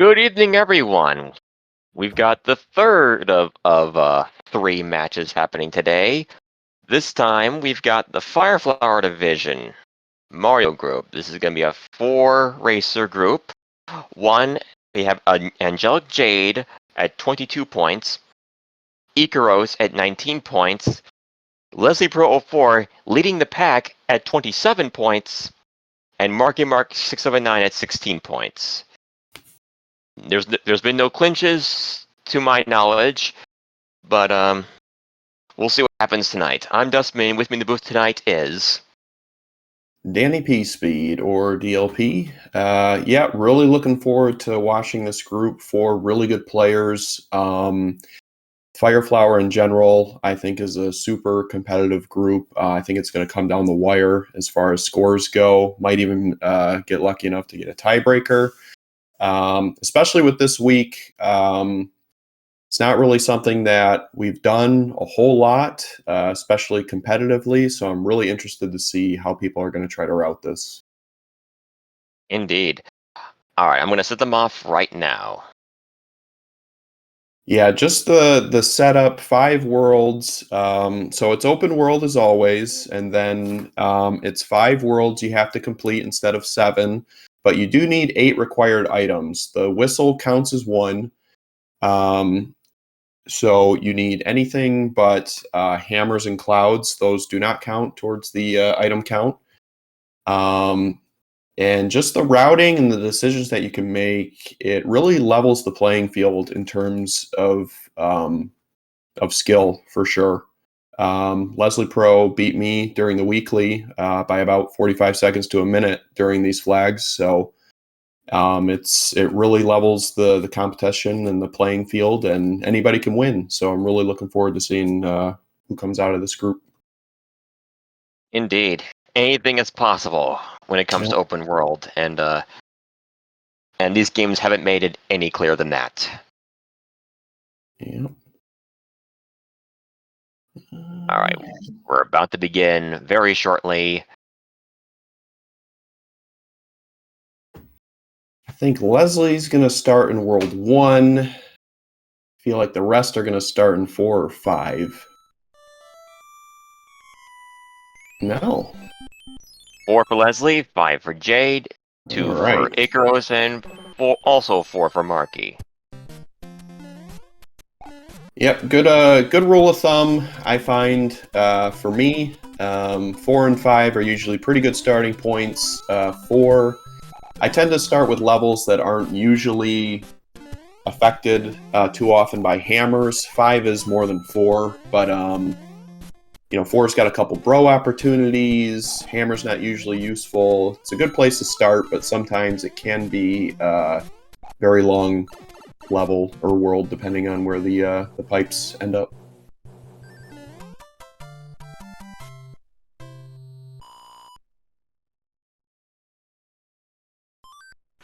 Good evening, everyone. We've got the third of three matches happening today. This time, we've got the Fireflower Division Mario Group. This is going to be a 4-racer group. One, we have AngelicJade at 22 points, Ikaros at 19 points, Leslie Pro 04 leading the pack at 27 points, and MarkyMark679 at 16 points. There's been no clinches to my knowledge, but we'll see what happens tonight. I'm Dustman. With me in the booth tonight is Danny P. Speed, or DLP. Yeah, really looking forward to watching this group. 4 really good players. Fireflower in general, I think, is a super competitive group. I think it's going to come down the wire as far as scores go. Might even get lucky enough to get a tiebreaker. Especially with this week, it's not really something that we've done a whole lot, especially competitively. So I'm really interested to see how people are going to try to route this. Indeed. All right, I'm going to set them off right now. Yeah, just the setup, 5 worlds. So it's open world as always, and then it's 5 worlds you have to complete instead of 7. But you do need 8 required items. The whistle counts as 1. So you need anything but hammers and clouds. Those do not count towards the item count. And just the routing and the decisions that you can make, it really levels the playing field in terms of skill, for sure. Leslie Pro beat me during the weekly by about 45 seconds to a minute during these flags. So it really levels the competition and the playing field, and anybody can win. So I'm really looking forward to seeing who comes out of this group. Indeed. Anything is possible when it comes to open world, and these games haven't made it any clearer than that. Yeah. All right, we're about to begin very shortly. I think Leslie's going to start in World 1. I feel like the rest are going to start in 4 or 5. No. 4 for Leslie, 5 for Jade, 2 for Ikaros, and 4, also 4 for Marky. Yep, good rule of thumb, I find. For me, 4 and 5 are usually pretty good starting points. 4, I tend to start with levels that aren't usually affected too often by hammers. 5 is more than 4, but 4's got a couple bro opportunities. Hammer's not usually useful. It's a good place to start, but sometimes it can be very long level or world, depending on where the pipes end up.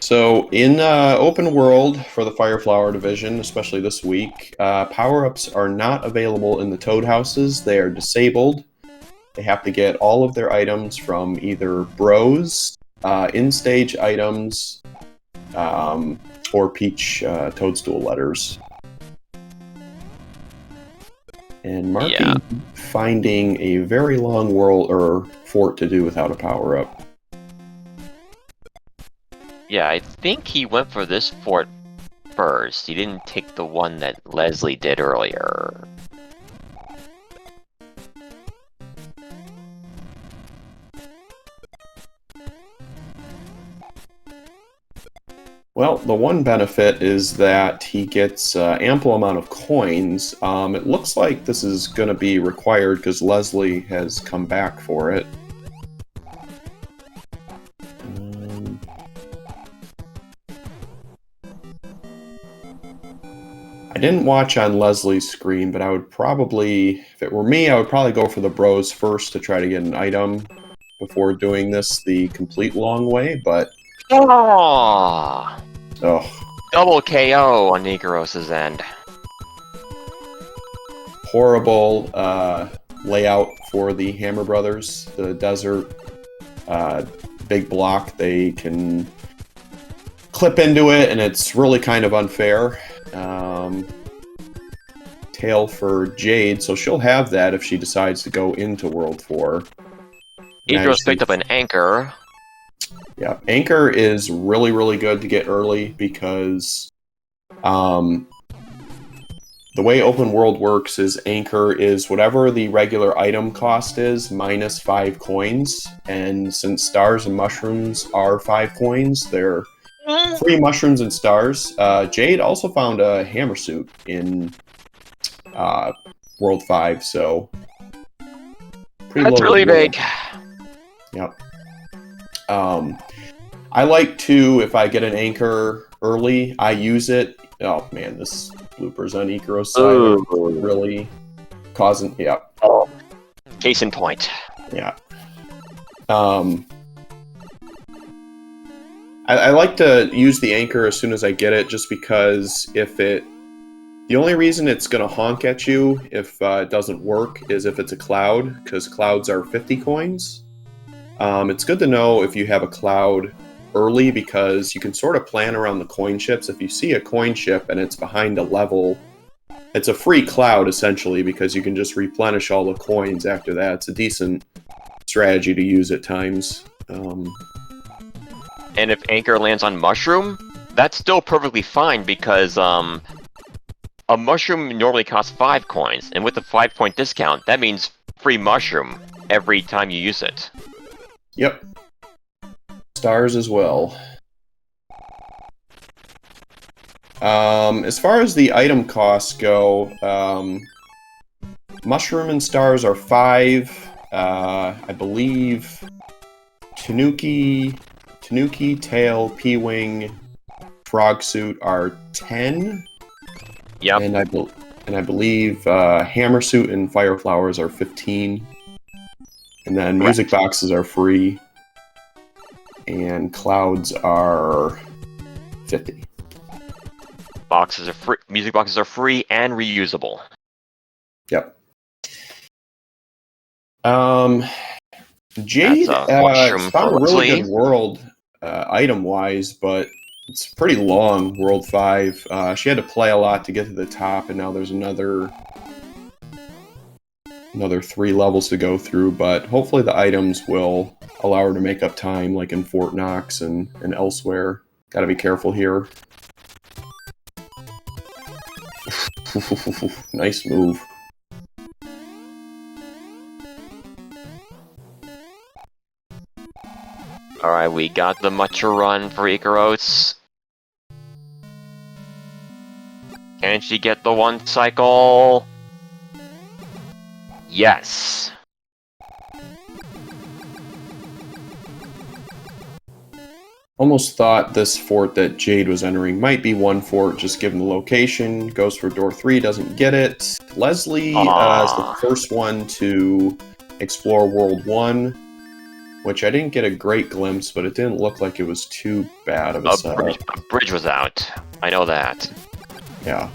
So in open world for the Fireflower division, especially this week, power-ups are not available in the Toad houses. They are disabled. They have to get all of their items from either bros, in-stage items, or Peach Toadstool letters. And Marky finding a very long world or fort to do without a power-up. Yeah, I think he went for this fort first. He didn't take the one that Leslie did earlier. Well, the one benefit is that he gets ample amount of coins. It looks like this is going to be required because Leslie has come back for it. I didn't watch on Leslie's screen, but I would probably, if it were me, I would probably go for the bros first to try to get an item before doing this the complete long way, but... Oh! Double KO on Ikaros' end. Horrible layout for the Hammer Brothers. The desert, big block, they can clip into it, and it's really kind of unfair. Tail for Jade, so she'll have that if she decides to go into World 4. Ikaros picked up an anchor. Yeah, anchor is really, really good to get early because the way open world works is anchor is whatever the regular item cost is minus 5 coins, and since stars and mushrooms are 5 coins, they're free mushrooms and stars. Jade also found a hammer suit in World 5, so pretty That's really big. Yep. I like to, if I get an anchor early, I use it. Oh man, this bloopers on Ikaros side really causing. Yeah. Oh. Case in point. Yeah. I like to use the anchor as soon as I get it, just because the only reason it's going to honk at you if it doesn't work is if it's a cloud, because clouds are 50 coins. It's good to know if you have a cloud early, because you can sort of plan around the coin chips. If you see a coin chip and it's behind a level, it's a free cloud essentially, because you can just replenish all the coins after that. It's a decent strategy to use at times. And if anchor lands on mushroom, that's still perfectly fine, because a mushroom normally costs 5 coins, and with the 5-point discount, that means free mushroom every time you use it. Yep. Stars as well. As far as the item costs go, mushroom and stars are 5. I believe Tanuki, Tail, P-Wing, Frog Suit are 10. Yep. And I believe Hammer Suit and Fire Flowers are 15. And then music boxes are free. And clouds are 50. Boxes are free. Music boxes are free and reusable. Yep. Jade found a really good world item-wise, but it's pretty long, World 5. She had to play a lot to get to the top, and now there's another 3 levels to go through, but hopefully the items will allow her to make up time, like in Fort Knox and elsewhere. Gotta be careful here. Nice move. Alright, we got the Matcha run for Ikaros. Can she get the 1 cycle? Yes. Almost thought this fort that Jade was entering might be 1 fort, just given the location. Goes for door 3, doesn't get it. Leslie is the first one to explore World 1, which I didn't get a great glimpse, but it didn't look like it was too bad of a setup. A bridge was out. I know that. Yeah.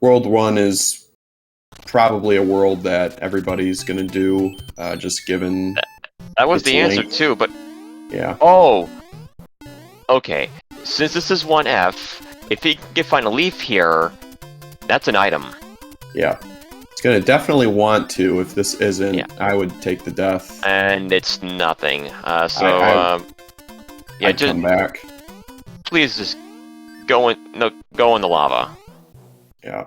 World 1 is probably a world that everybody's gonna do, just given that was the answer too, but yeah. Oh, okay. Since this is 1F, if he can find a leaf here, that's an item. Yeah, it's gonna definitely want to. If this isn't, yeah. I would take the death. And it's nothing. Yeah, I'd just come back. Please just go in the lava. Yeah.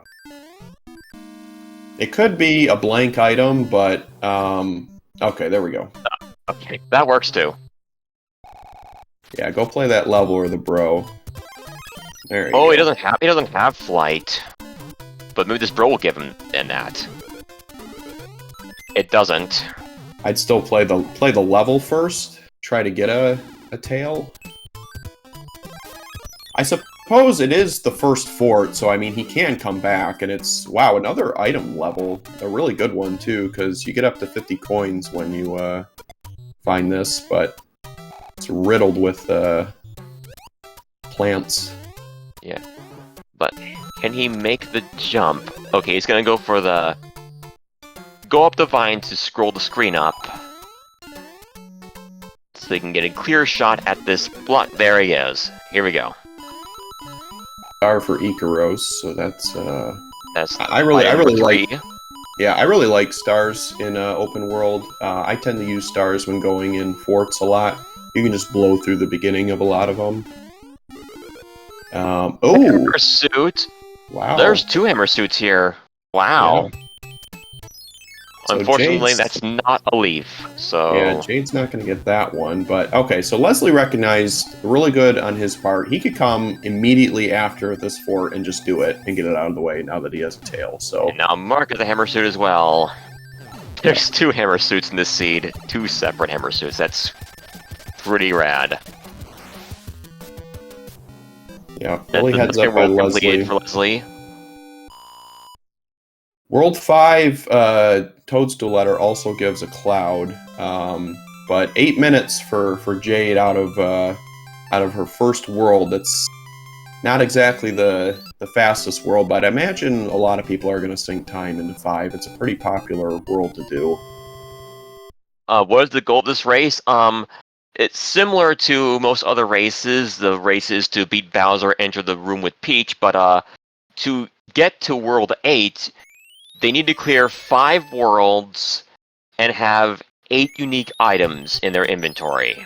It could be a blank item, but okay, there we go. Okay, that works too. Yeah, go play that level or the bro. There you go. Oh, he doesn't have flight. But maybe this bro will give him that. It doesn't. I'd still play the level first. Try to get a tail. I suppose it is the first fort, so I mean he can come back, and it's wow, another item level, a really good one too, because you get up to 50 coins when you find this, but it's riddled with plants. Yeah, but can he make the jump? Okay, he's gonna go for go up the vine to scroll the screen up. so they can get a clear shot at this block. There he is. Here we go. Star for Ikaros, so that's That's I really three. like. Yeah, I really like stars in open world. I tend to use stars when going in forts a lot. You can just blow through the beginning of a lot of them. Oh, Hammer suit. wow! There's 2 hammer suits here. Wow. Yeah. So Unfortunately, Jade's- that's not a leaf. So Yeah, Jade's not going to get that one. But okay, so Leslie recognized really good on his part. He could come immediately after this fort and just do it and get it out of the way now that he has a tail. So and now Mark has a hammer suit as well. There's 2 hammer suits in this seed. 2 separate hammer suits. That's pretty rad. yeah, really That's heads up by Leslie. for Leslie. World 5 Toadstool letter also gives a cloud, but 8 minutes for Jade out of her first world. That's not exactly the fastest world, but I imagine a lot of people are going to sink time into 5. It's a pretty popular world to do. What is the goal of this race? It's similar to most other races. The race is to beat Bowser, enter the room with Peach, but to get to World 8, they need to clear 5 worlds and have 8 unique items in their inventory.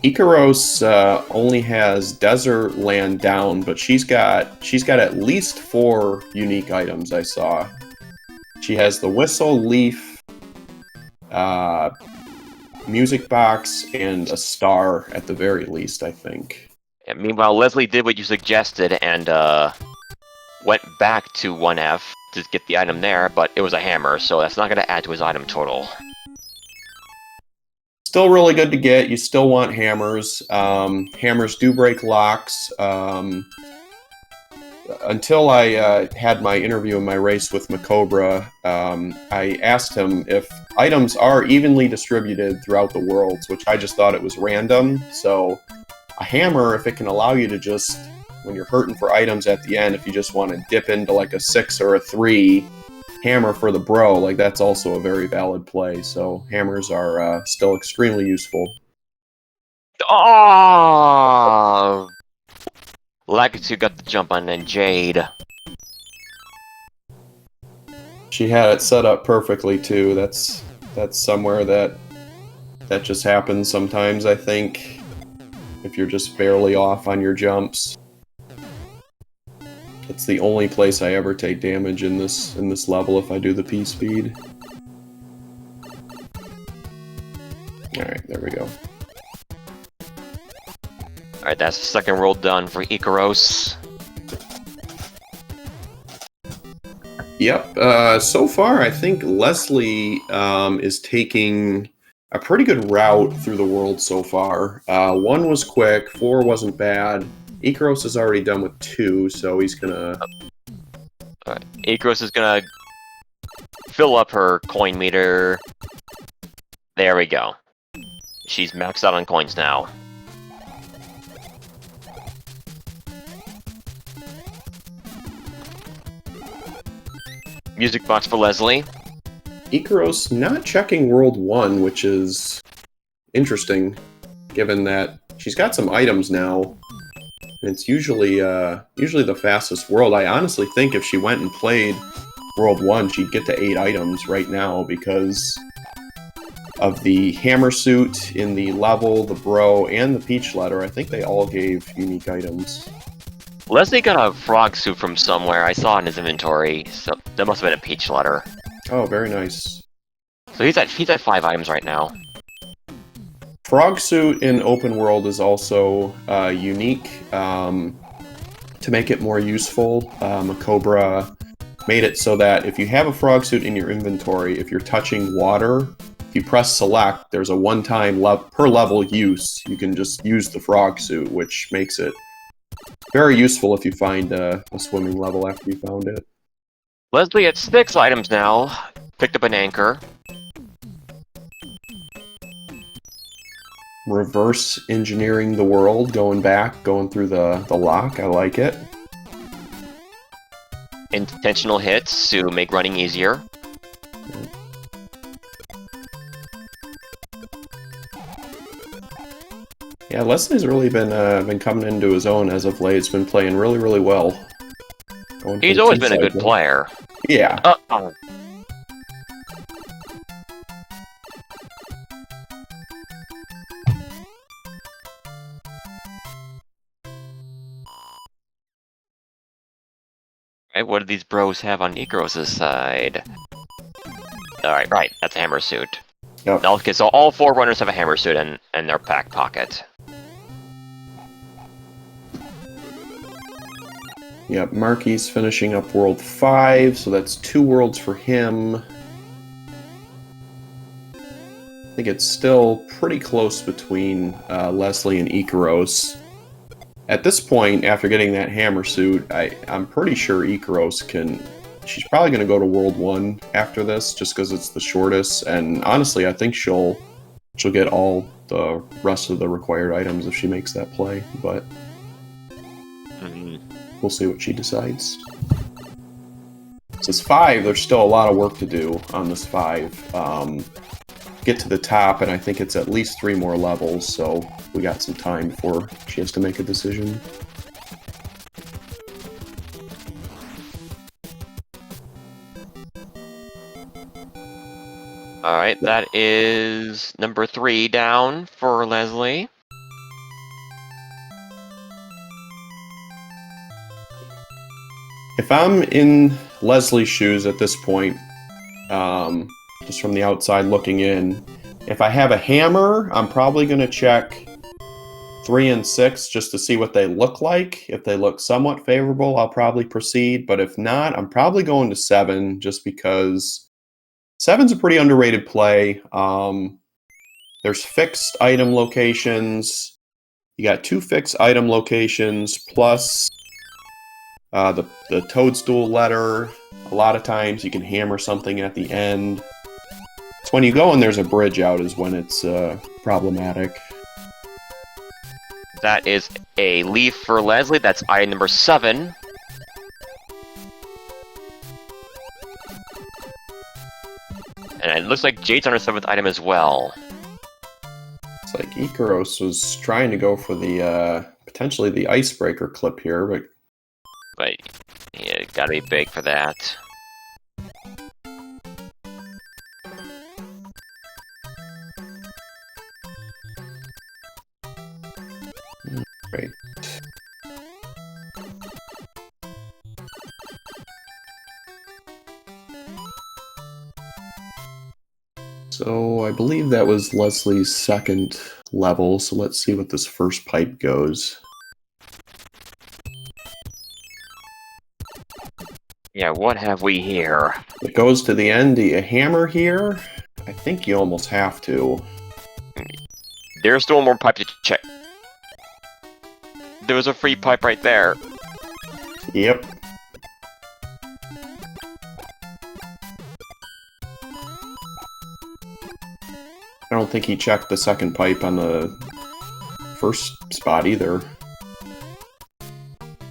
Ikaros only has Desert Land down, but she's got at least 4 unique items I saw. She has the whistle, leaf, music box, and a star at the very least, I think. And meanwhile, Leslie did what you suggested and went back to 1F to get the item there, but it was a hammer, so that's not going to add to his item total. Still really good to get. You still want hammers. Hammers do break locks. Until I had my interview in my race with Macobra, I asked him if items are evenly distributed throughout the worlds, which I just thought it was random. So a hammer, if it can allow you to just, when you're hurting for items at the end, if you just want to dip into like a 6 or a 3 hammer for the bro, like that's also a very valid play. So hammers are still extremely useful. Oh! Lakitu got the jump on then Jade. She had it set up perfectly too. That's somewhere that just happens sometimes, I think, if you're just barely off on your jumps. It's the only place I ever take damage in this level if I do the P speed. Alright, there we go. Alright, that's the second roll done for Ikaros. Yep, so far I think Leslie is taking a pretty good route through the world so far. 1 was quick, 4 wasn't bad. Ikaros is already done with 2, so he's gonna... Alright, Ikaros is gonna fill up her coin meter. There we go. She's maxed out on coins now. Music box for Leslie. Ikaros not checking World 1, which is interesting, given that she's got some items now. And it's usually the fastest world. I honestly think if she went and played World 1, she'd get to 8 items right now because of the hammer suit in the level, the bro, and the peach letter. I think they all gave unique items. Leslie got a frog suit from somewhere. I saw it in his inventory, so that must have been a peach letter. Oh, very nice. So he's at 5 items right now. Frog suit in open world is also unique. To make it more useful, Macobra made it so that if you have a frog suit in your inventory, if you're touching water, if you press select, there's a one-time per level use. You can just use the frog suit, which makes it very useful if you find a swimming level after you found it. Leslie at 6 items now. Picked up an anchor. Reverse engineering the world, going through the lock. I like it. Intentional hits to make running easier. Yeah, Leslie's really been coming into his own as of late. He's been playing really, really well. He's always been a good player. Yeah. Right, what do these bros have on Ikaros' side? Alright, right, that's a hammer suit. Yep. Okay, so all 4 runners have a hammer suit in their back pocket. Yep, Marky's finishing up World 5, so that's 2 worlds for him. I think it's still pretty close between Leslie and Ikaros. At this point, after getting that hammer suit, I'm pretty sure Ikaros can... She's probably going to go to World 1 after this, just because it's the shortest, and honestly, I think she'll get all the rest of the required items if she makes that play, but... We'll see what she decides. This is 5, there's still a lot of work to do on this 5. Get to the top, and I think it's at least 3 more levels, so we got some time before she has to make a decision. Alright, that is number 3 down for Leslie. If I'm in Leslie's shoes at this point, just from the outside looking in, if I have a hammer, I'm probably going to check 3 and 6 just to see what they look like. If they look somewhat favorable, I'll probably proceed. But if not, I'm probably going to 7 just because 7's a pretty underrated play. There's fixed item locations. You got 2 fixed item locations plus the toadstool letter. A lot of times you can hammer something at the end. It's when you go and there's a bridge out is when it's problematic. That is a leaf for Leslie. That's item number 7. And it looks like Jade's on her 7th item as well. It's like Ikaros was trying to go for the potentially the icebreaker clip here, but yeah, gotta be big for that. Right. So I believe that was Leslie's 2nd level, so let's see what this first pipe goes. Yeah, what have we here? It goes to the end. Do you hammer here? I think you almost have to. There's still one more pipe to check. There was a free pipe right there. Yep. I don't think he checked the 2nd pipe on the 1st spot either.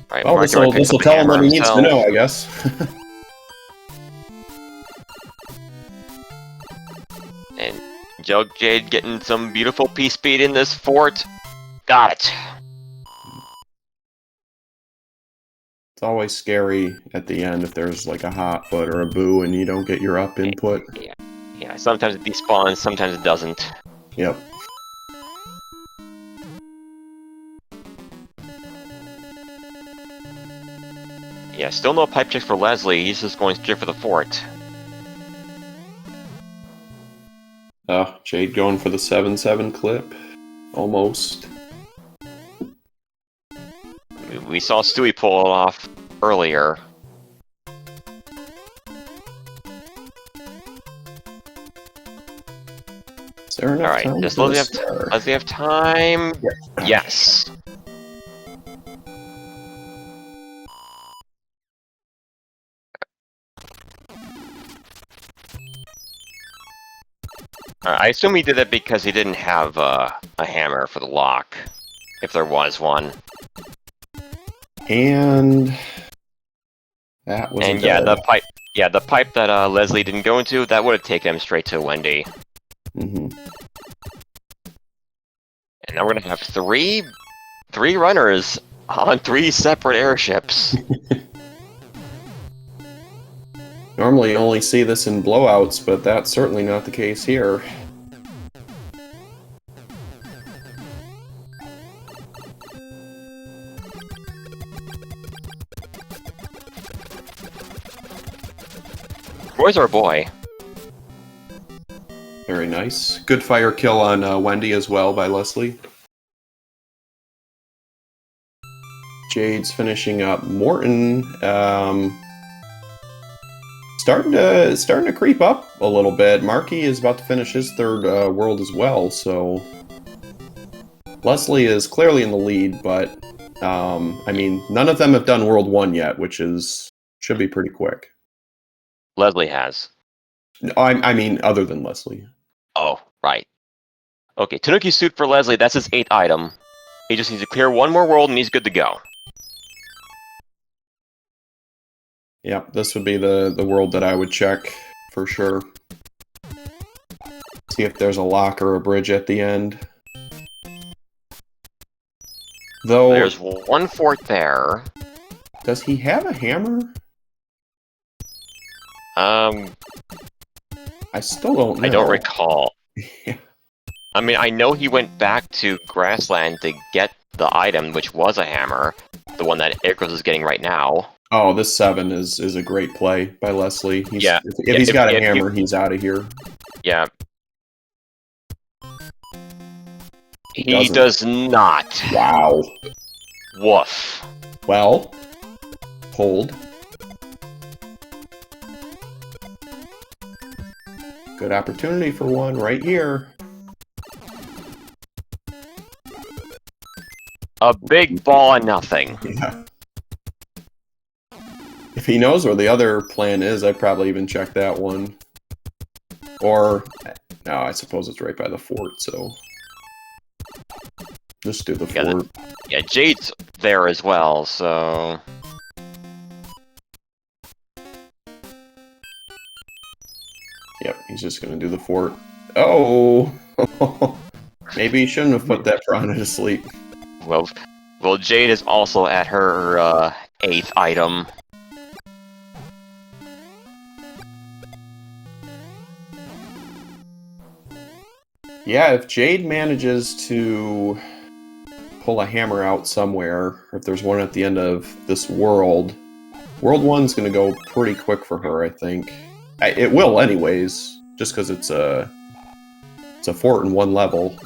Right, well, this will tell him what he needs to know, I guess. And AngelicJade getting some beautiful piece speed in this fort. Got it. It's always scary at the end if there's like a hot foot or a boo and you don't get your up input. Yeah, sometimes it despawns, sometimes it doesn't. Yep. Yeah, still no pipe checks for Leslie, he's just going straight for the fort. Jade going for the 7-7 clip. Almost. We saw Stewie pull it off earlier. Is there enough time? Does Leslie have time? Yeah. Yes. I assume he did that because he didn't have a hammer for the lock, if there was one. And that was. And yeah, the pipe that Leslie didn't go into, that would have taken him straight to Wendy. Mm-hmm. And now we're gonna have three runners on 3 separate airships. Normally you only see this in blowouts, but that's certainly not the case here. Boy's our boy. Very nice. Good fire kill on Wendy as well by Leslie. Jade's finishing up Morton. Starting to creep up a little bit. Marky is about to finish his 3rd world as well, so Leslie is clearly in the lead, but I mean, none of them have done World 1 yet, which should be pretty quick. Leslie has. I mean, other than Leslie. Oh, right. Okay, Tanuki suit for Leslie, that's his 8th item. He just needs to clear 1 more world and he's good to go. Yep, this would be the world that I would check for sure. See if there's a lock or a bridge at the end. Though There's 1 fort there. Does he have a hammer? I still don't know. I don't recall. Yeah. I mean, I know he went back to Grassland to get the item, which was a hammer. The one that Ikaros is getting right now. Oh, this 7 is a great play by Leslie. Yeah. If he's got a hammer, he's out of here. Yeah. He does not. Wow. Woof. Well, hold. Good opportunity for one right here. A big ball of nothing. Yeah. If he knows where the other plan is, I'd probably even check that one. Or, no, I suppose it's right by the fort, so... Just do the fort. Yeah, Jade's there as well, so... Yep, he's just gonna do the fort. Oh! Maybe he shouldn't have put that Piranha to sleep. Well, Jade is also at her 8th item. Yeah, if Jade manages to pull a hammer out somewhere, or if there's one at the end of this world, World 1's going to go pretty quick for her, I think. It will anyways, just because it's a fort in 1 level.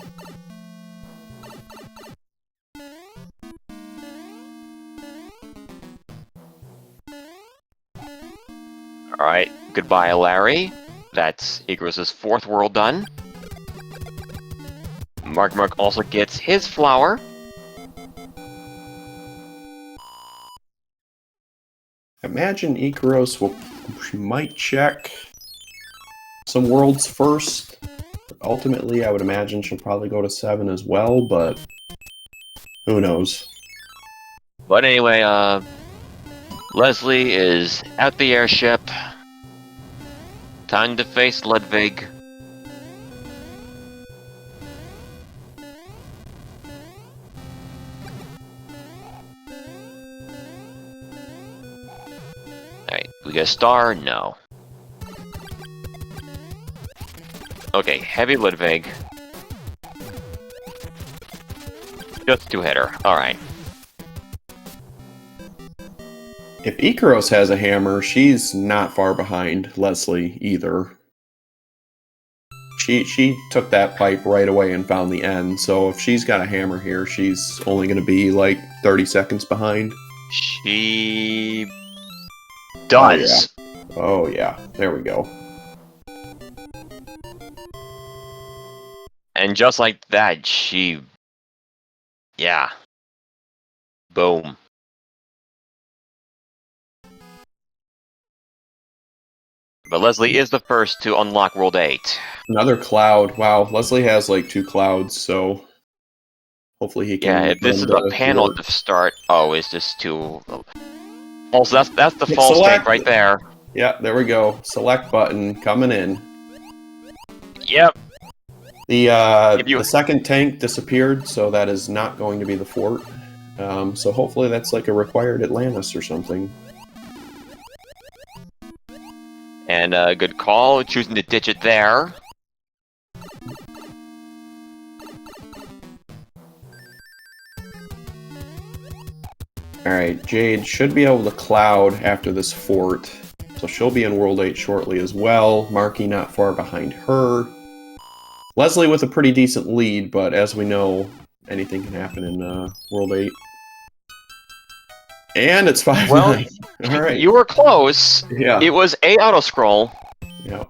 Alright, goodbye, Larry. That's Ikaros' 4th world done. MarkyMark also gets his flower. Imagine Ikaros might check some worlds first. Ultimately, I would imagine she'll probably go to 7 as well, but who knows? But anyway, Leslie is at the airship. Time to face Ludwig. Alright, we get a star? No. Okay, heavy Ludwig. Just 2-hitter. Alright. If Ikaros has a hammer, she's not far behind Leslie either. She took that pipe right away and found the end, so if she's got a hammer here, she's only going to be like 30 seconds behind. She does. Oh yeah, there we go. And just like that, yeah. Boom. But Leslie is the first to unlock World 8. Another cloud. Wow, Leslie has like 2 clouds, so hopefully he can... Yeah, if this is a panel to start... Oh, it's just too... Also, that's the false state right there. Yeah, there we go. Select button coming in. Yep. The second tank disappeared, so that is not going to be the fort. So hopefully that's like a required Atlantis or something. And good call, choosing to ditch it there. Alright, Jade should be able to cloud after this fort, so she'll be in World 8 shortly as well. Marky not far behind her. Leslie with a pretty decent lead, but as we know, anything can happen in World 8. And it's 5-9. Well, all right. You were close. Yeah. It was a auto scroll. Yeah.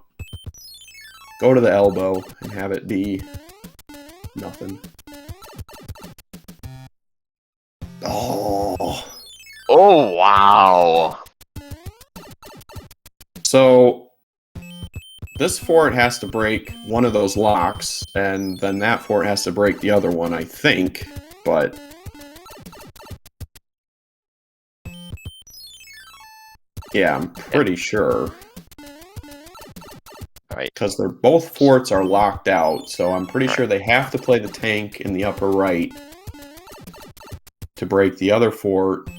Go to the elbow and have it be nothing. Oh. Oh, wow. So this fort has to break one of those locks, and then that fort has to break the other one, I think, but... yeah, I'm pretty sure. Right. Because they're both forts are locked out, so I'm pretty sure they have to play the tank in the upper right to break the other fort,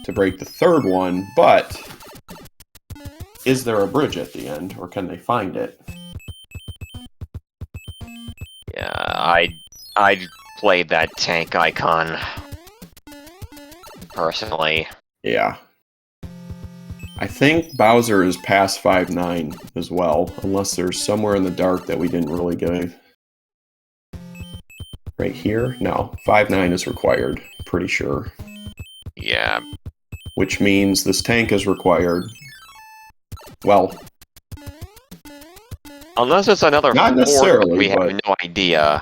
to break the third one, but is there a bridge at the end, or can they find it? Yeah, I'd play that tank icon, personally. Yeah. I think Bowser is past 5-9 as well, unless there's somewhere in the dark that we didn't really get. Right here? No, 5-9 is required, pretty sure. Yeah. Which means this tank is required. Well... unless it's another not fort, necessarily, we have but... no idea.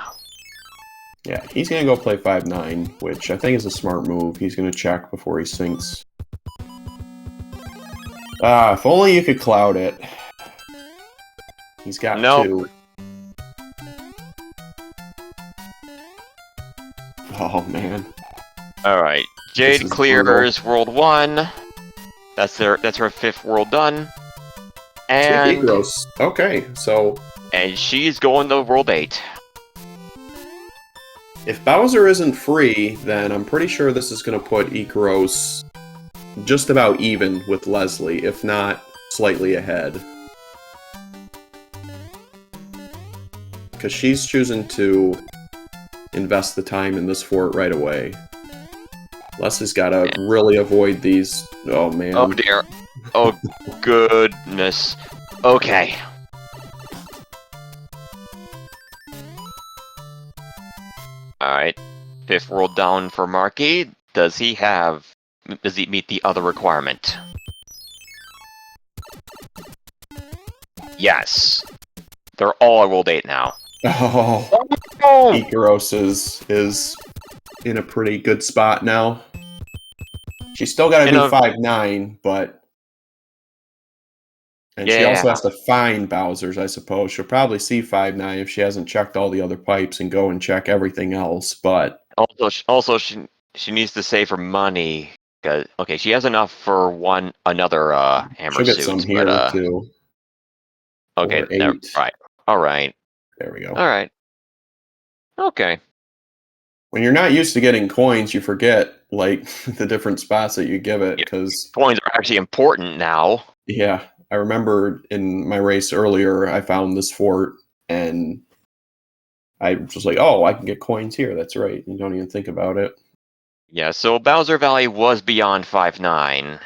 yeah, he's gonna go play 5-9, which I think is a smart move. He's gonna check before he sinks. If only you could cloud it. He's got two. Oh, man. Alright, Jade clears World 1. That's her 5th world done. And... Ikaros. Okay, so... and she's going to World 8. if Bowser isn't free, then I'm pretty sure this is going to put Ikaros just about even with Leslie, if not slightly ahead. Because she's choosing to invest the time in this fort right away. Leslie's got to really avoid these... oh, man. Oh, dear. Oh, goodness. Okay. Alright. 5th world down for Marky. Does he meet the other requirement? Yes. They're all at World 8 now. Oh. Ikaros is in a pretty good spot now. She's still got to do 5-9, but... and she also has to find Bowser's, I suppose. She'll probably see 5-9 if she hasn't checked all the other pipes and go and check everything else, but... also she needs to save her money. Cause, okay, she has enough for another hammer she'll get suit. some here, too. Okay, right. Alright. There we go. Alright. Okay. When you're not used to getting coins, you forget, like, the different spots that you give it, because... coins are actually important now. Yeah. I remember in my race earlier, I found this fort, and I was just like, oh, I can get coins here. That's right. You don't even think about it. Yeah, so Bowser Valley was beyond 5-9.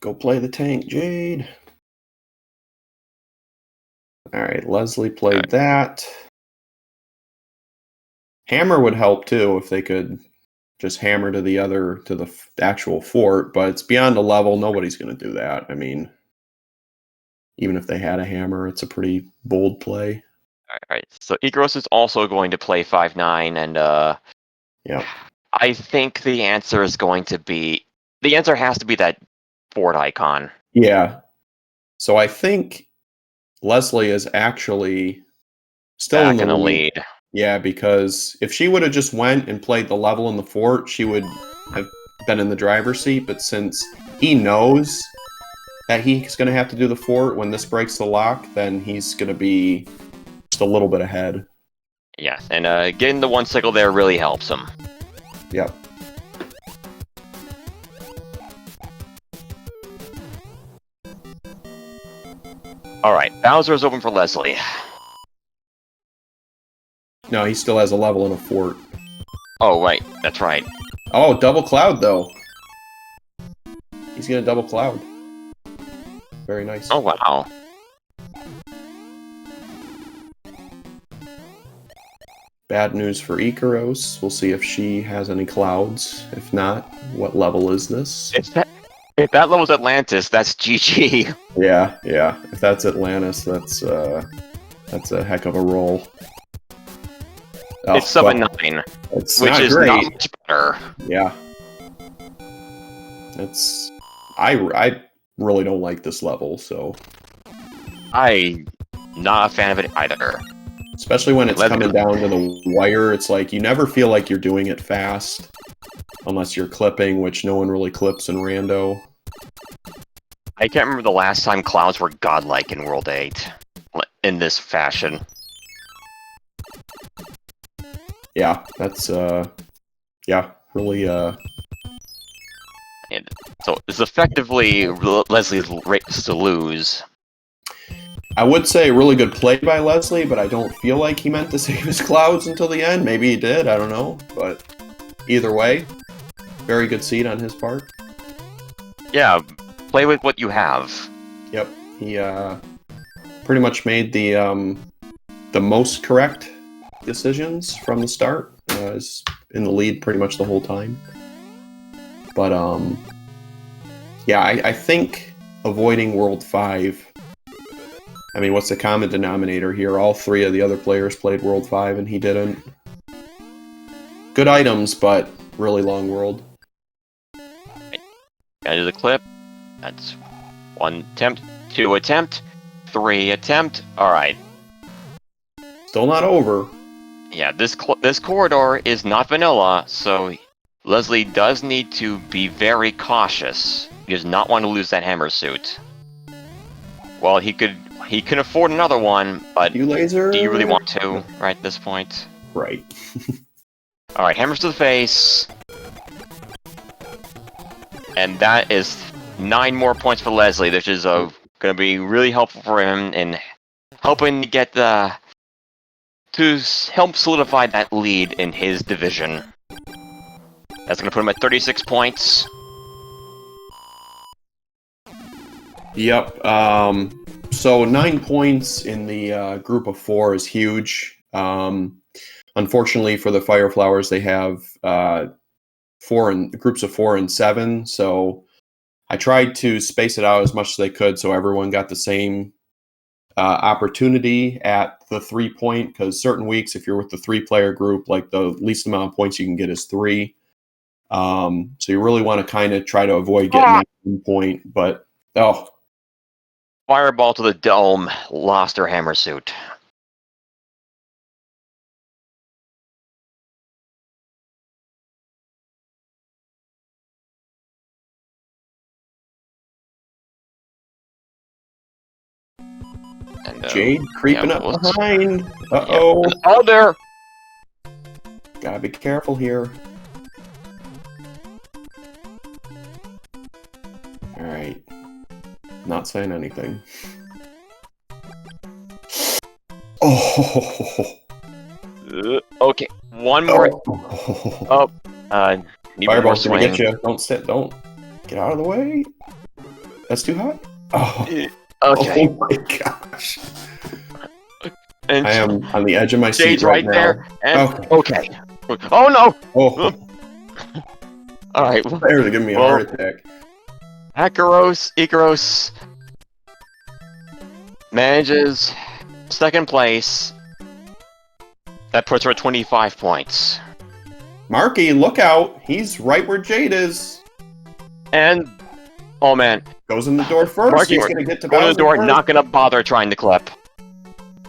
Go play the tank, Jade. Alright, Leslie played that. Hammer would help, too, if they could just hammer to the actual fort, but it's beyond a level. Nobody's going to do that. I mean, even if they had a hammer, it's a pretty bold play. Alright, so Ikaros is also going to play 5-9, and yeah, I think the answer is going to be... the answer has to be that fort icon. Yeah. So I think Leslie is actually still back in the lead. Yeah, because if she would have just went and played the level in the fort, she would have been in the driver's seat, but since he knows that he's going to have to do the fort. When this breaks the lock, then he's going to be just a little bit ahead. Yeah, and getting the one cycle there really helps him. Yep. Alright, Bowser's open for Leslie. No, he still has a level and a fort. Oh, right, that's right. Oh, double cloud, though. He's going to double cloud. Very nice. Oh, wow. Bad news for Ikaros. We'll see if she has any clouds. If not, what level is this? If that level's Atlantis, that's GG. Yeah. If that's Atlantis, that's a heck of a roll. Oh, It's 7-9, it's which not is great. not much better. Yeah. I really don't like this level, so I'm not a fan of it either. especially when it's coming down to the wire, it's like you never feel like you're doing it fast unless you're clipping, which no one really clips in Rando. I can't remember the last time clouds were godlike in World 8 in this fashion. Yeah, that's really And so it's effectively Leslie's race to lose. I would say a really good play by Leslie, but I don't feel like he meant to save his clouds until the end. Maybe he did, I don't know. But either way, very good seed on his part. Yeah, play with what you have. Yep, he pretty much made the most correct decisions from the start. Is in the lead pretty much the whole time. But yeah, I think avoiding World 5. I mean, what's the common denominator here? All three of the other players played World 5 and he didn't. Good items, but really long world. Gotta do the clip. That's 1 attempt, 2 attempt, 3 attempt. Alright. Still not over. Yeah, this corridor is not vanilla, so Leslie does need to be very cautious. He does not want to lose that hammer suit. Well, he can afford another one, but You laser? do you really want to right at this point? Right. Alright, hammers to the face. And that is 9 more points for Leslie, which is going to be really helpful for him in helping to get to help solidify that lead in his division. That's going to put him at 36 points. Yep. So 9 points in the group of 4 is huge. Unfortunately for the Fire Flowers, they have groups of 4 and 7. So I tried to space it out as much as they could so everyone got the same opportunity at the 3-point, because certain weeks, if you're with the 3-player group, like the least amount of points you can get is 3. So you really want to kind of try to avoid getting that 1 point, but Fireball to the dome, lost her hammer suit. And, Jade creeping yeah, up behind. Uh-oh. Yeah. Oh, there! Gotta be careful here. Alright. Not saying anything. Oh! Okay, one more. Oh. Need one more Fireball's gonna swing. get you. Don't get out of the way. That's too hot. Oh. Okay. Oh my gosh. And I am on the edge of my seat Jade's right right now. there. And, Okay. Oh no! Oh, Alright. they're giving me a heart attack. Ikaros manages 2nd place. That puts her at 25 points. Marky, look out! He's right where Jade is. And oh man, Goes in the door first. Marky, He's gonna get to going to the door, first. not gonna bother trying to clip.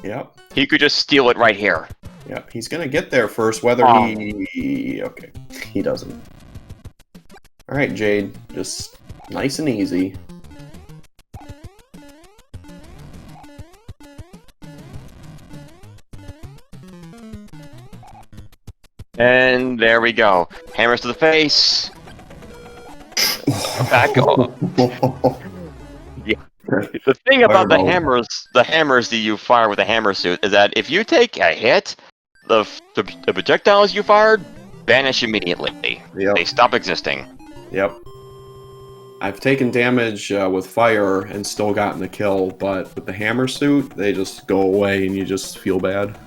Yep. He could just steal it right here. Yep. He's gonna get there first, whether he. Okay. He doesn't. All right, Jade. Just nice and easy. And there we go. Hammers to the face. Back off. Yeah. The thing about the hammers that you fire with the hammer suit is that if you take a hit, the projectiles you fired vanish immediately. Yep. They stop existing. Yep. I've taken damage with fire and still gotten the kill, but with the hammer suit, they just go away and you just feel bad.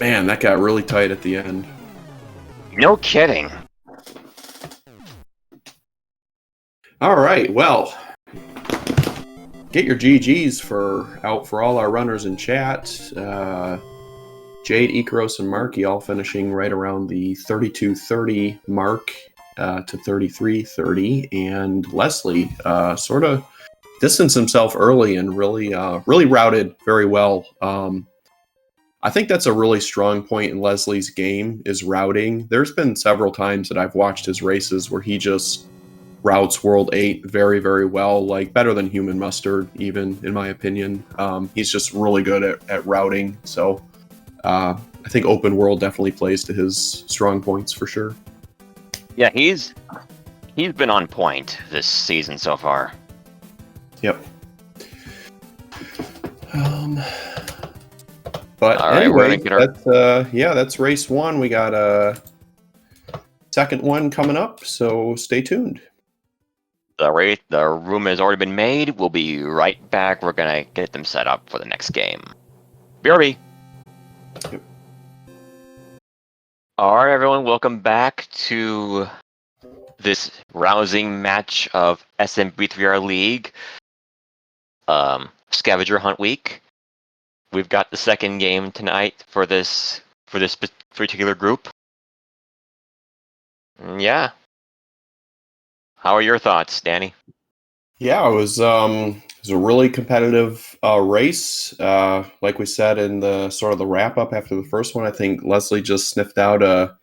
Man, that got really tight at the end. No kidding. All right, well, get your GGs out for all our runners in chat. Jade, Ikaros, and Marky all finishing right around the 32-30 mark to 33-30, and Leslie sort of distanced himself early and really routed very well. I think that's a really strong point in Leslie's game is routing. There's been several times that I've watched his races where he just routes World 8 very, very well, like better than Human Mustard, even, in my opinion. He's just really good at routing, so I think Open World definitely plays to his strong points for sure. Yeah, he's been on point this season so far. Yep. But all right, anyway, we're that's race 1. We got a second one coming up, so stay tuned. The room has already been made. We'll be right back. We're gonna get them set up for the next game. BRB. Yep. All right, everyone, welcome back to this rousing match of SMB3R League, Scavenger Hunt Week. We've got the second game tonight for this particular group. Yeah. How are your thoughts, Danny? Yeah, it was a really competitive race. Like we said in the sort of the wrap up after the first one, I think Leslie just sniffed out a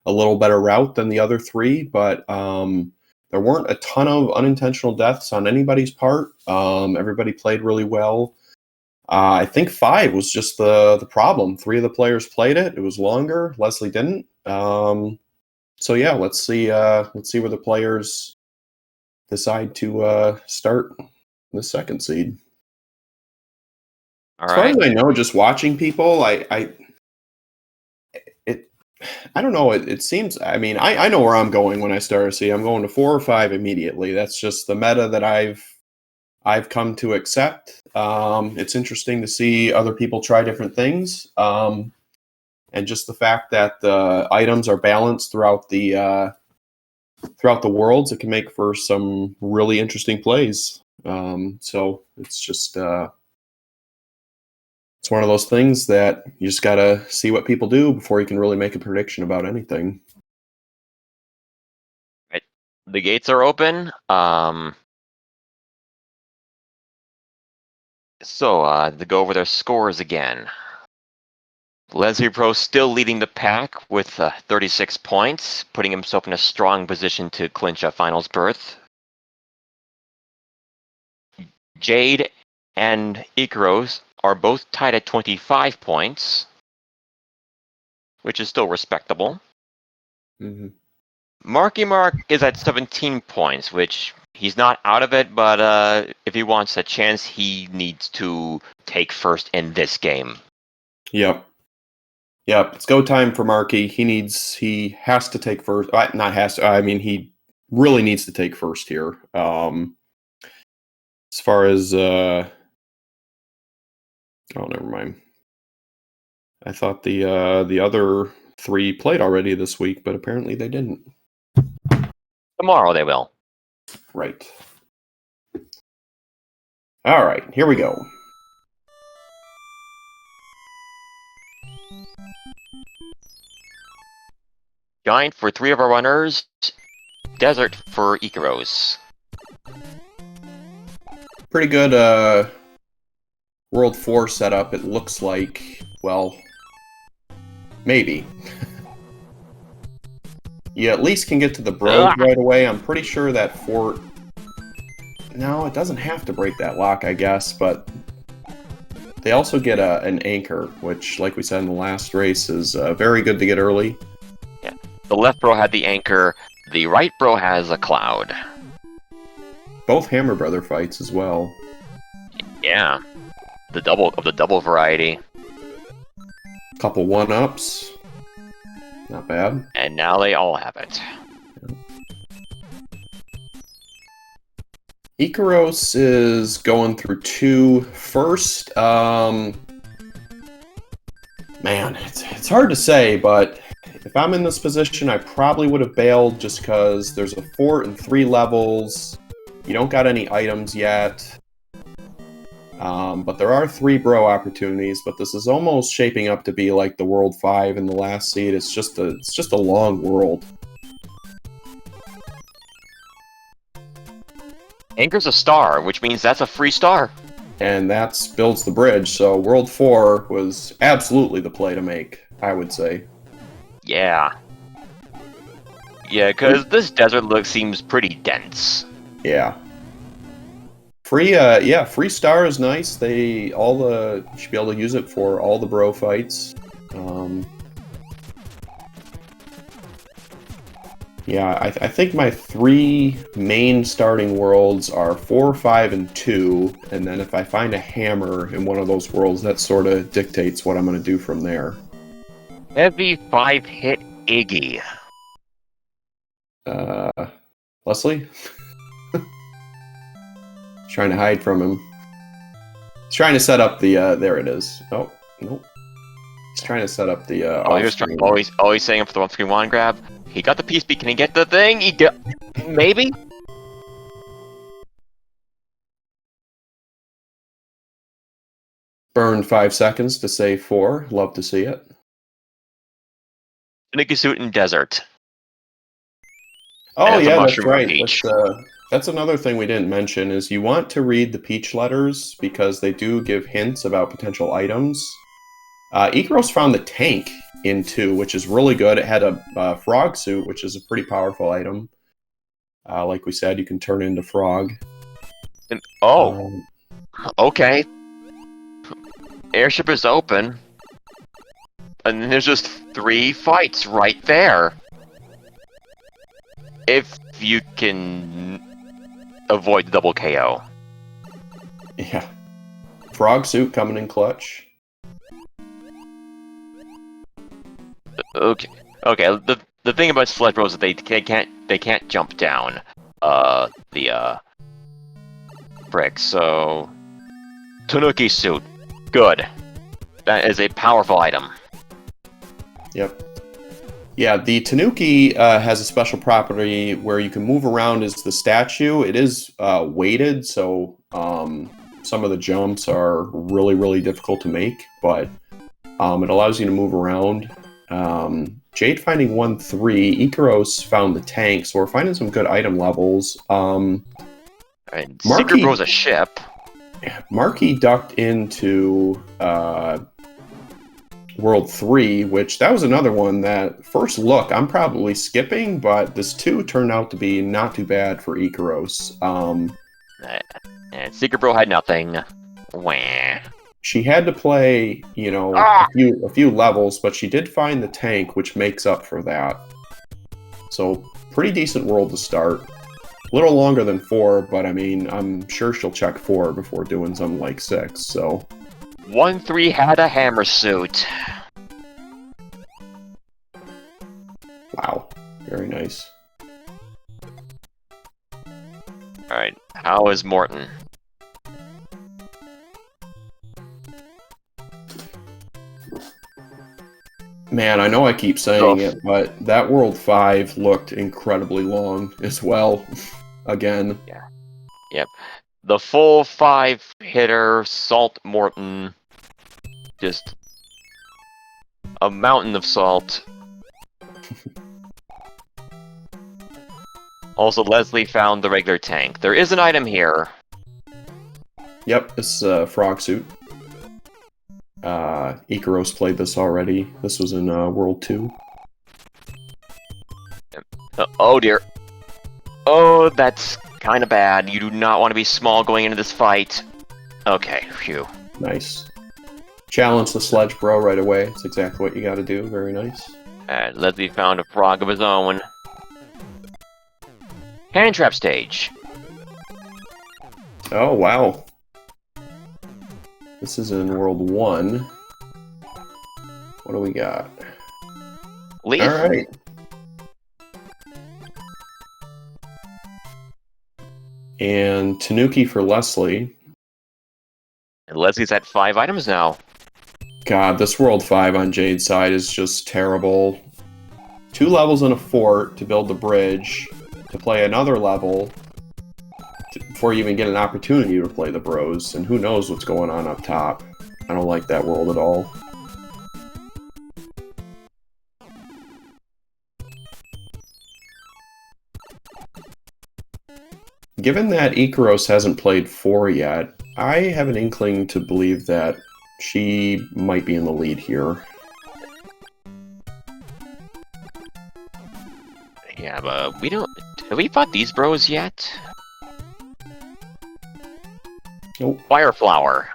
little better route than the other three, but there weren't a ton of unintentional deaths on anybody's part. Everybody played really well. I think 5 was just the problem. 3 of the players played it. It was longer. Leslie didn't. So yeah, let's see where the players decide to start the second seed. All as right. far as I know, just watching people, I don't know. It seems. I mean, I know where I'm going when I start a seed. I'm going to 4 or 5 immediately. That's just the meta that I've come to accept. It's interesting to see other people try different things, and just the fact that the items are balanced throughout the worlds, it can make for some really interesting plays. So it's just it's one of those things that you just gotta see what people do before you can really make a prediction about anything. Right. The gates are open. So, to go over their scores again. Leslie Pro still leading the pack with 36 points, putting himself in a strong position to clinch a finals berth. Jade and Ikaros are both tied at 25 points, which is still respectable. Mm-hmm. MarkyMark is at 17 points, which he's not out of it, but if he wants a chance, he needs to take first in this game. Yep, it's go time for Marky. He has to take first. Not has to. I mean, he really needs to take first here. As far as oh, never mind. I thought the other 3 played already this week, but apparently they didn't. Tomorrow they will. Right. All right, here we go. Giant for 3 of our runners, Desert for Ikaros. Pretty good World 4 setup, it looks like. Well, maybe. You at least can get to the bros right away. I'm pretty sure that fort... No, it doesn't have to break that lock, I guess, but... They also get an anchor, which, like we said in the last race, is very good to get early. Yeah. The left bro had the anchor. The right bro has a cloud. Both Hammer Brother fights as well. Yeah. The double variety. Couple 1-ups. Not bad. And now they all have it. Ikaros is going through 2 first. Man, it's hard to say, but if I'm in this position, I probably would have bailed just because there's a fort and 3 levels. You don't got any items yet. But there are 3 bro opportunities, but this is almost shaping up to be like the World 5 in the last seed. It's just a long world. Anchor's a star, which means that's a free star. And that builds the bridge, so World 4 was absolutely the play to make, I would say. Yeah. Yeah, because this desert look seems pretty dense. Yeah. Free star is nice. Should be able to use it for all the bro fights. Yeah, I think my 3 main starting worlds are 4, 5, and 2, and then if I find a hammer in one of those worlds, that sort of dictates what I'm going to do from there. Heavy 5-hit Iggy. Leslie? Trying to hide from him. He's trying to set up the, there it is. Oh, nope. He's trying to set up the, always saying for the one-screen wand grab. He got the piece, but can he get the thing? Maybe? Burned 5 seconds to save 4. Love to see it. Nikki suit in desert. Oh yeah, that's right. That's another thing we didn't mention is you want to read the peach letters because they do give hints about potential items. Ikaros found the tank in 2, which is really good. It had a frog suit, which is a pretty powerful item. Like we said, you can turn into frog. Okay. Airship is open. And then there's just 3 fights right there. If you can avoid the double KO. Yeah. Frog suit coming in clutch. Okay. The thing about Sled Bros is they can't jump down the brick. So Tanuki suit, good. That is a powerful item. Yep. Yeah, the Tanuki has a special property where you can move around as the statue. It is weighted, so some of the jumps are really, really difficult to make, but it allows you to move around. Jade finding 1-3. Ikaros found the tank, so we're finding some good item levels. Secret Bro's a ship. Marky ducked into World 3, which that was another one that, first look, I'm probably skipping, but this 2 turned out to be not too bad for Ikaros. And Secret Bro had nothing. Wah. She had to play, a few levels, but she did find the tank, which makes up for that. So, pretty decent world to start. A little longer than 4, but I mean, I'm sure she'll check 4 before doing something like 6, so... 1-3 had a hammer suit. Wow. Very nice. Alright, how is Morton? Man, I know I keep saying it, but that World 5 looked incredibly long as well. Again. Yeah. Yep. The full 5-hitter Salt Morton. Just a mountain of salt. Also, Leslie found the regular tank. There is an item here. Yep, it's a frog suit. Ikaros played this already. This was in World 2. Oh dear. Oh, that's kind of bad. You do not want to be small going into this fight. Okay, phew. Nice. challenge the Sledge Bro right away. It's exactly what you got to do. Very nice. Leslie found a frog of his own. Hand trap stage. Oh, wow. This is in World 1. What do we got? Leaf. All right. And Tanuki for Leslie. And Leslie's at 5 items now. God, this World 5 on Jade's side is just terrible. 2 levels in a fort to build the bridge, to play another level, before you even get an opportunity to play the bros, and who knows what's going on up top. I don't like that world at all. Given that Ikaros hasn't played 4 yet, I have an inkling to believe that she might be in the lead here. Yeah, but we don't... Have we fought these bros yet? Nope. Fireflower.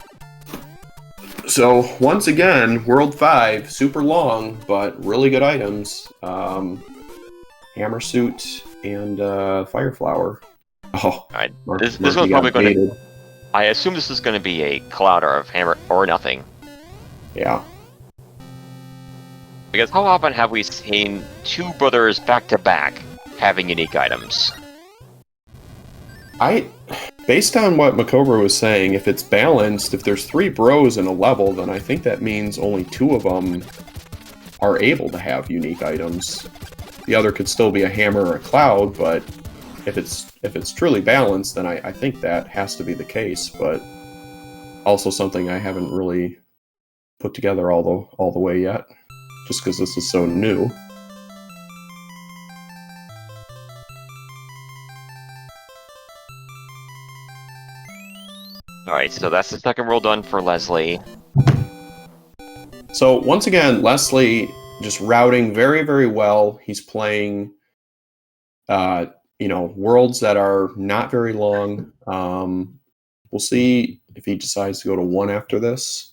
So, once again, World 5, super long, but really good items. Hammersuit and Fireflower. Oh, Alright, this one's probably going to... I assume this is going to be a Cloud or a Hammer or nothing. Yeah. Because how often have we seen 2 brothers back-to-back having unique items? Based on what Makobra was saying, if it's balanced, if there's 3 bros in a level, then I think that means only 2 of them are able to have unique items. The other could still be a hammer or a cloud, but if it's truly balanced, then I think that has to be the case. But also something I haven't really put together all the way yet, just because this is so new. Alright, so that's the second roll done for Leslie. So once again, Leslie just routing very, very well. He's playing, worlds that are not very long. We'll see if he decides to go to 1 after this.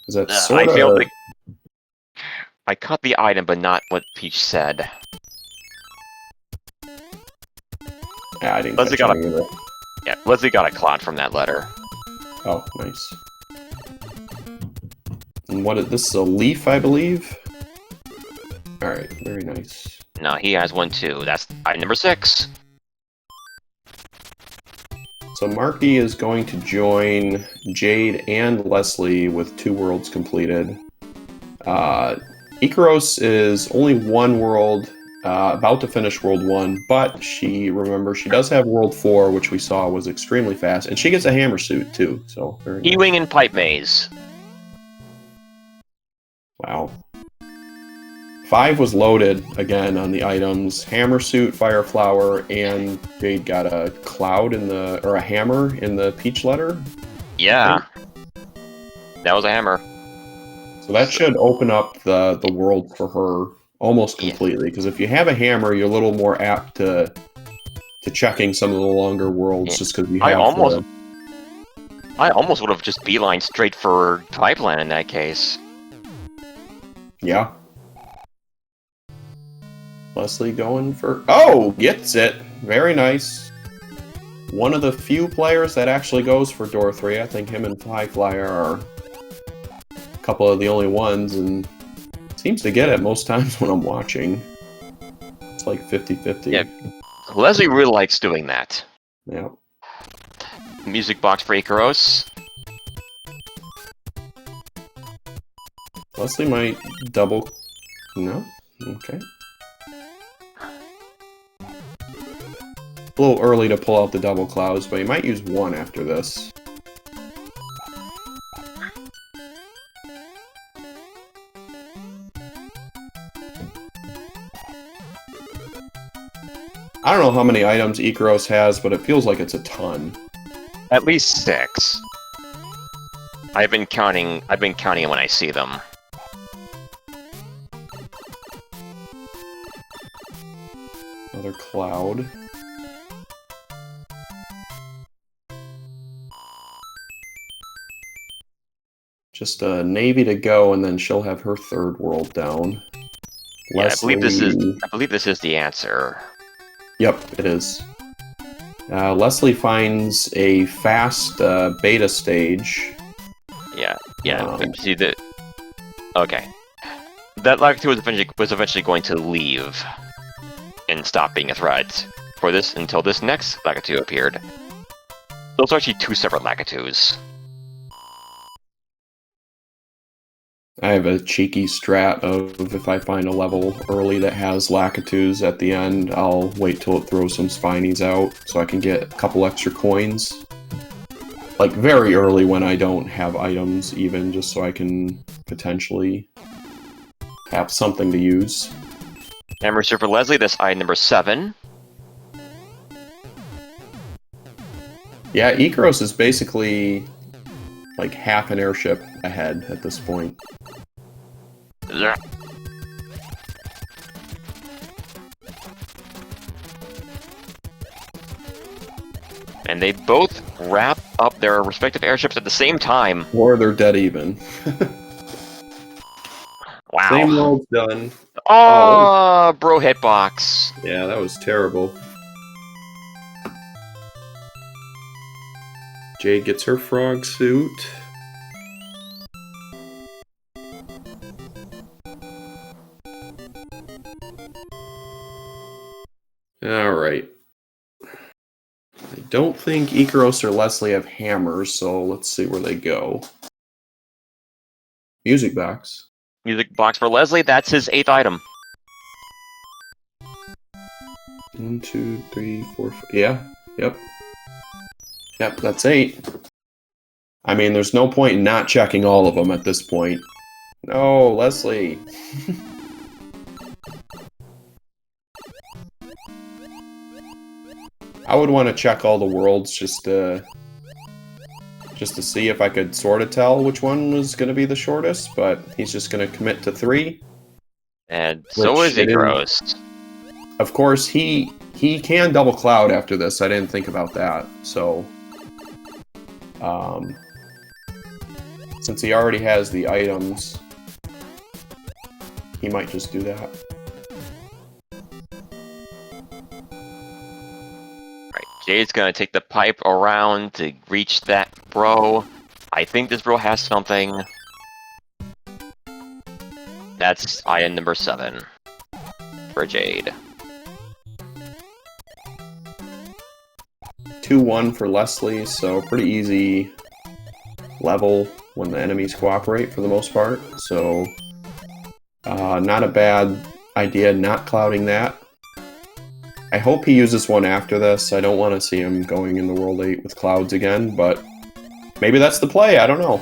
Is that sort of... I failed I caught the item, but not what Peach said. Yeah, I didn't Leslie catch got any of it. Yeah, Leslie got a cloud from that letter. Oh, nice. And this is a leaf, I believe? Alright, very nice. No, he has one too. That's item number 6. So Marky is going to join Jade and Leslie with 2 worlds completed. Ikaros is only 1 world, about to finish World 1, but she does have World 4, which we saw was extremely fast, and she gets a hammer suit too, so very nice. E-Wing and Pipe Maze. Wow. 5 was loaded again on the items. Hammer suit, Fireflower, and Jade got a cloud or a hammer in the Peach letter. Yeah. That was a hammer. So that should open up the world for her almost completely, because if you have a hammer, you're a little more apt to checking some of the longer worlds, just because you have I almost would have just beeline straight for Pipeline in that case. Yeah. Leslie going for... Oh! Gets it! Very nice. One of the few players that actually goes for door 3. I think him and Fireflyer are a couple of the only ones, and seems to get it most times when I'm watching. It's like 50-50. Yeah. Leslie really likes doing that. Yeah. Music box for Ikaros. Leslie might double... No? Okay. A little early to pull out the double clouds, but he might use 1 after this. I don't know how many items Ikaros has, but it feels like it's a ton. At least 6. I've been counting them when I see them. Another cloud. Just a navy to go, and then she'll have her third world down. Yeah, Leslie... I believe this is the answer. Yep, it is. Leslie finds a fast beta stage. Yeah. See the. Okay. That Lakitu was eventually going to leave and stop being a threat for this until this next Lakitu appeared. Those are actually two separate Lakitus. I have a cheeky strat of if I find a level early that has Lakitus at the end, I'll wait till it throws some Spinies out so I can get a couple extra coins. Like very early when I don't have items even, just so I can potentially have something to use. And for Leslie, that's item number 7. Yeah, Ikaros is basically like half an airship ahead at this point. And they both wrap up their respective airships at the same time. Or they're dead even. Wow. Same world's done. Oh, bro hitbox. Yeah, that was terrible. Jade gets her frog suit. Alright. I don't think Ikaros or Leslie have hammers, so let's see where they go. Music box. Music box for Leslie, that's his 8th item. 1, 2, 3, 4, 5. Yeah, yep. Yep, that's 8. I mean, there's no point in not checking all of them at this point. No, Leslie. I would want to check all the worlds just to see if I could sort of tell which one was going to be the shortest, but he's just going to commit to 3. And so is Ikaros. Of course, he can double cloud after this. I didn't think about that. So, since he already has the items, he might just do that. Jade's gonna take the pipe around to reach that bro. I think this bro has something. That's item number 7 for Jade. 2-1 for Leslie, so pretty easy level when the enemies cooperate for the most part. So, not a bad idea not clouding that. I hope he uses one after this. I don't want to see him going into World 8 with clouds again, but maybe that's the play. I don't know.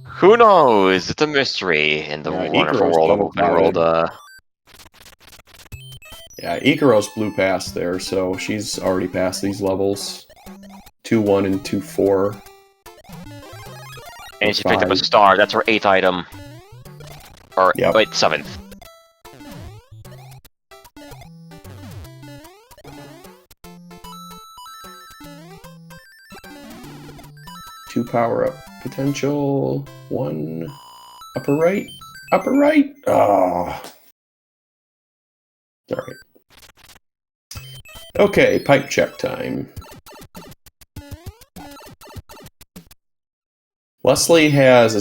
Who knows? It's a mystery in the wonderful world. Yeah, Ikaros blew past there, so she's already passed these levels. 2-1 and 2-4. And she picked up a star. That's her 8th item. Or, yep. Wait, 7th. Two power-up potential. 1 upper right. Upper right. Oh. Alright. Okay, pipe check time. Leslie has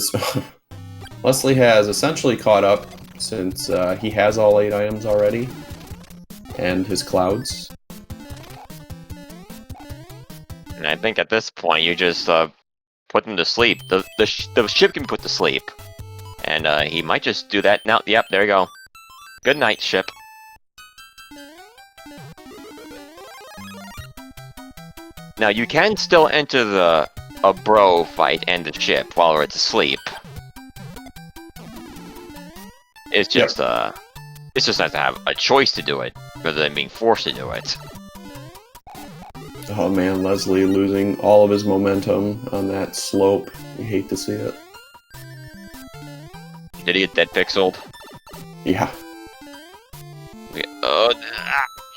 essentially caught up since he has all 8 items already and his clouds. And I think at this point you just put them to sleep. The ship can be put to sleep, and he might just do that now. Yep, there you go. Good night, ship. Now you can still enter a bro fight and the ship while it's asleep. It's just it's just nice to have a choice to do it rather than being forced to do it. Oh man, Leslie losing all of his momentum on that slope. You hate to see it. Did he get dead pixeled? Yeah.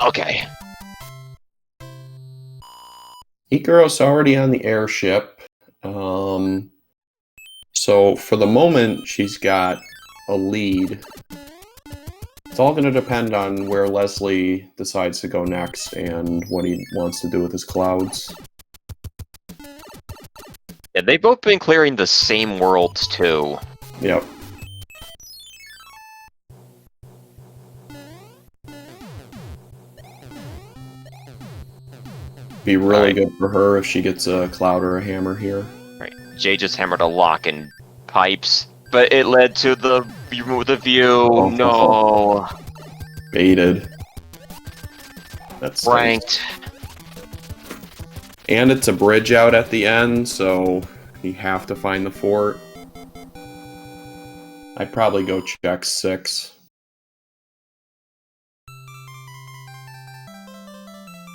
Okay. Ikaros already on the airship. So for the moment, she's got a lead. It's all going to depend on where Leslie decides to go next and what he wants to do with his clouds. Yeah, they've both been clearing the same worlds, too. Yep. Be really good for her if she gets a cloud or a hammer here. Right. Jade just hammered a lock in pipes, but it led to the view. Oh, no. Baited. That's Ranked. And it's a bridge out at the end, so you have to find the fort. I'd probably go check 6.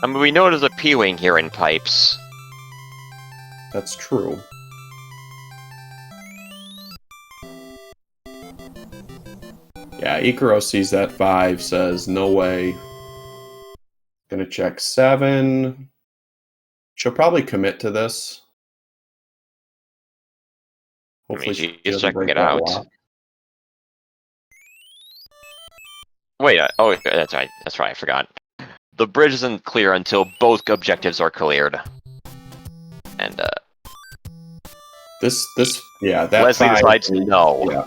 I mean, we know there's a P-Wing here in pipes. That's true. Yeah, Ikaros sees that 5, says, no way. Gonna check 7. She'll probably commit to this. Hopefully she's doesn't checking break it that out. lock. Wait, oh, that's right, I forgot. The bridge isn't clear until both objectives are cleared. And, yeah, that Leslie 5 decides no. Yeah.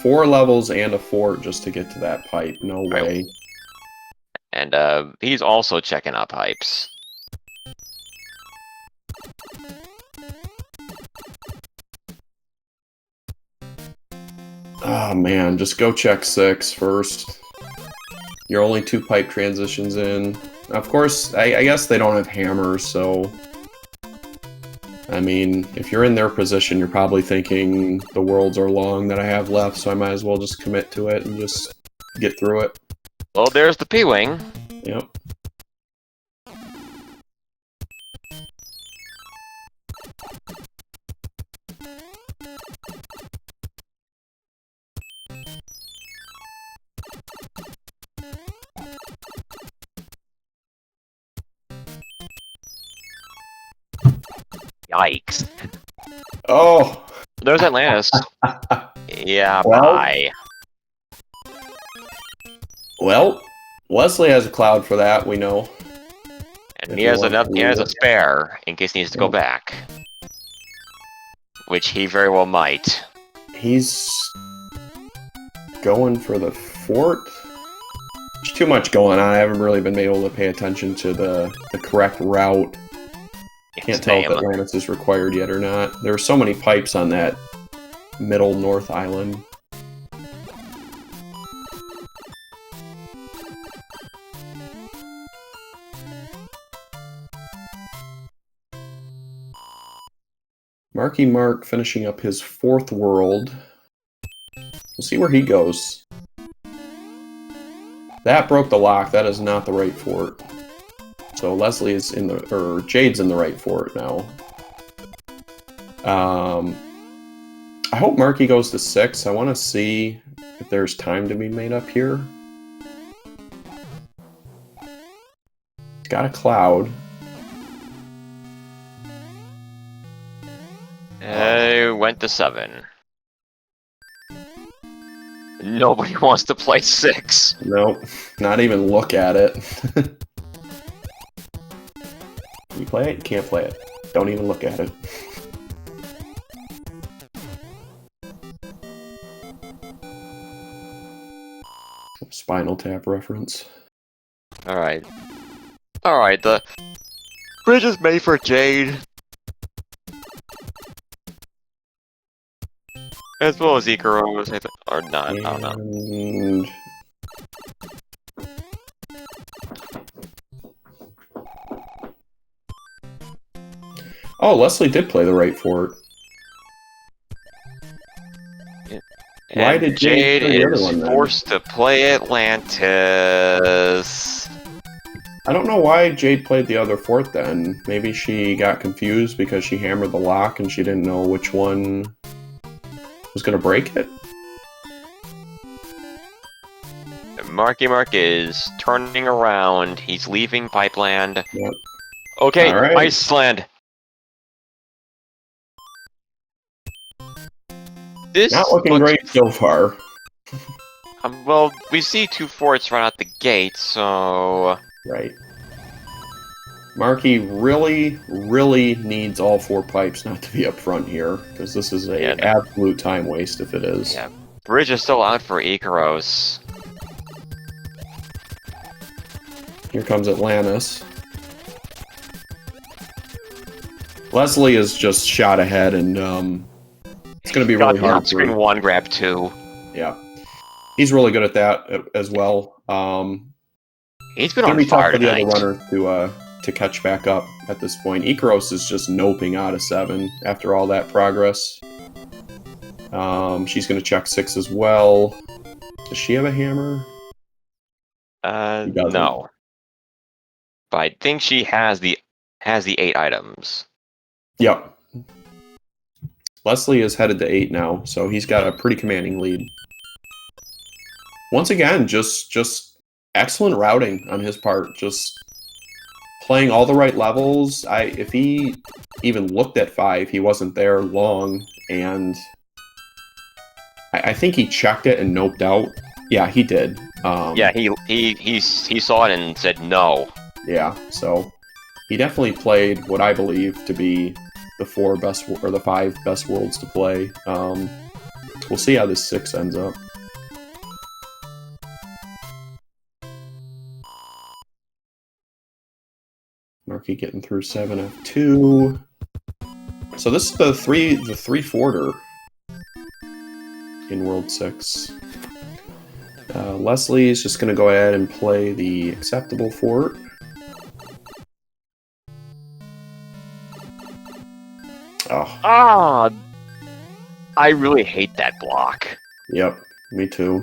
4 levels and a fort just to get to that pipe. No way. And, he's also checking out pipes. Oh man, just go check 6 first. You're only 2 pipe transitions in. Of course, I guess they don't have hammers, so... I mean, if you're in their position, you're probably thinking the worlds are long that I have left, so I might as well just commit to it and just get through it. Well, there's the P-Wing. Yep. Yikes. Oh! There's Atlantis. Yeah, Well, bye. Well, Leslie has a cloud for that, we know. And he has a spare in case he needs to go back. Which he very well might. He's going for the fort? There's too much going on. I haven't really been able to pay attention to the correct route. Can't tell if Atlantis is required yet or not. There are so many pipes on that middle north island. MarkyMark finishing up his 4th world. We'll see where he goes. That broke the lock. That is not the right fort. So Leslie is in the, or Jade's in the right fort now. I hope Marky goes to 6. I want to see if there's time to be made up here. He's got a cloud. Went to 7. Nobody wants to play 6. Nope, not even look at it. Can you play it? You can't play it. Don't even look at it. Spinal Tap reference. Alright. Alright, the bridge is made for Jade. As well as Ikaros, I think. Or not, I don't know. Oh, Leslie did play the right fort. Why did Jade play the other is one, then? forced to play Atlantis? I don't know why Jade played the other fort then. Maybe she got confused because she hammered the lock and she didn't know which one was going to break it. MarkyMark is turning around. He's leaving Pipeland. Yep. Okay, All right. Iceland. This Not looking looks, great so far. well, we see 2 forts right out the gate, so... Right. Marky really, really needs all 4 pipes not to be up front here, because this is a absolute time waste if it is. Yeah, bridge is still out for Ikaros. Here comes Atlantis. Leslie is just shot ahead, and it's going to be really hard. Screen 1, grab 2. Yeah, he's really good at that as well. He's been it's on be fire tough for the tonight. other runner to catch back up at this point. Ikaros is just noping out of 7 after all that progress. She's going to check 6 as well. Does she have a hammer? No. But I think she has the 8 items. Yep. Leslie is headed to 8 now, so he's got a pretty commanding lead. Once again, just excellent routing on his part. Just playing all the right levels. If he even looked at 5, he wasn't there long, and I think he checked it and noped out. Yeah, he did. Yeah, he saw it and said no. Yeah, so he definitely played what I believe to be the 4 best or the 5 best worlds to play. We'll see how this 6 ends up. Marky getting through 7F2. So this is the 3-forter in World 6. Leslie is just going to go ahead and play the acceptable fort. Oh. I really hate that block. Yep, me too.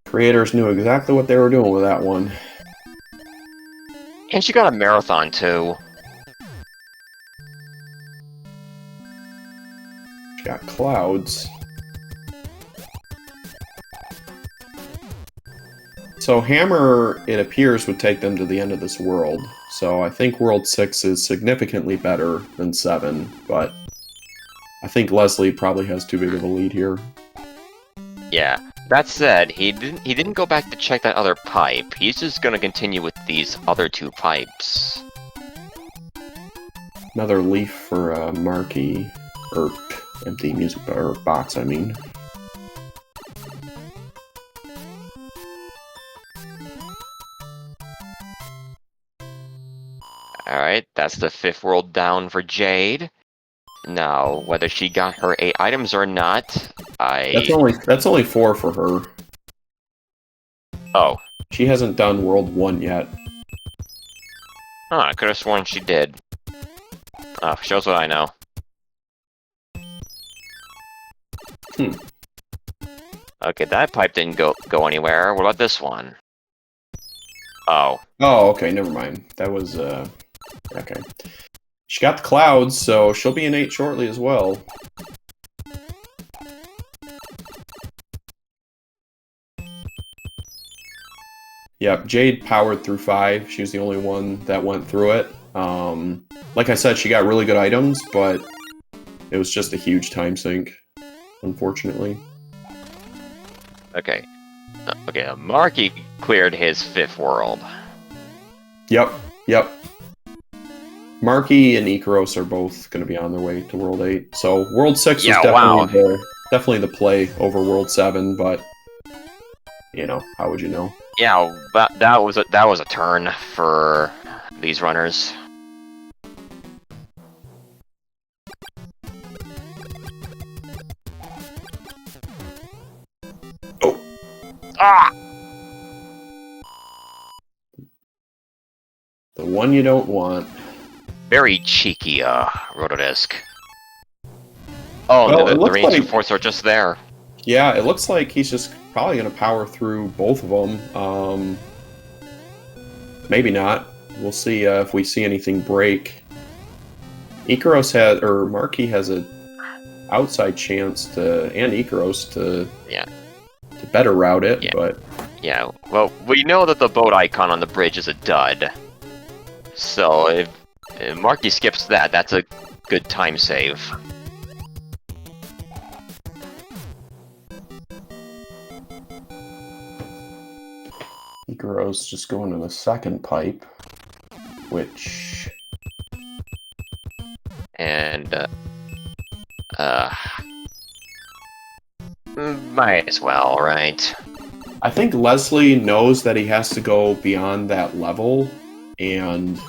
Creators knew exactly what they were doing with that one. And she got a marathon, too. She got clouds. So Hammer, it appears, would take them to the end of this world. So I think World 6 is significantly better than 7, but I think Leslie probably has too big of a lead here. Yeah. That said, he didn't go back to check that other pipe. He's just gonna continue with these other 2 pipes. Another leaf for Marky, or empty music or box, I mean. Alright, that's the 5th world down for Jade. Now, whether she got her 8 items or not, That's only 4 for her. Oh. She hasn't done World 1 yet. Oh, I could have sworn she did. Oh, shows what I know. Okay, that pipe didn't go anywhere. What about this one? Oh. Oh, okay, never mind. That was, okay. She got the clouds, so she'll be in 8 shortly as well. Yep, Jade powered through 5. She was the only one that went through it. Like I said, she got really good items, but it was just a huge time sink, unfortunately. Okay. Okay, Marky cleared his 5th world. Yep. Marky and Ikaros are both going to be on their way to World 8. So World 6 was definitely the play over World 7, but, you know, how would you know? Yeah, that was a turn for these runners. Oh. Ah! The one you don't want. Very cheeky, Rotodisc. Oh, Well, the remaining 2 forts are just there. Yeah, it looks like he's just probably going to power through both of them. Maybe not. We'll see if we see anything break. Marky has a outside chance and Ikaros to better route it, but... Yeah, well, we know that the boat icon on the bridge is a dud. So if Marky skips that, that's a good time save. Ikaros just going to the second pipe, which... And, might as well, right? I think Leslie knows that he has to go beyond that level, and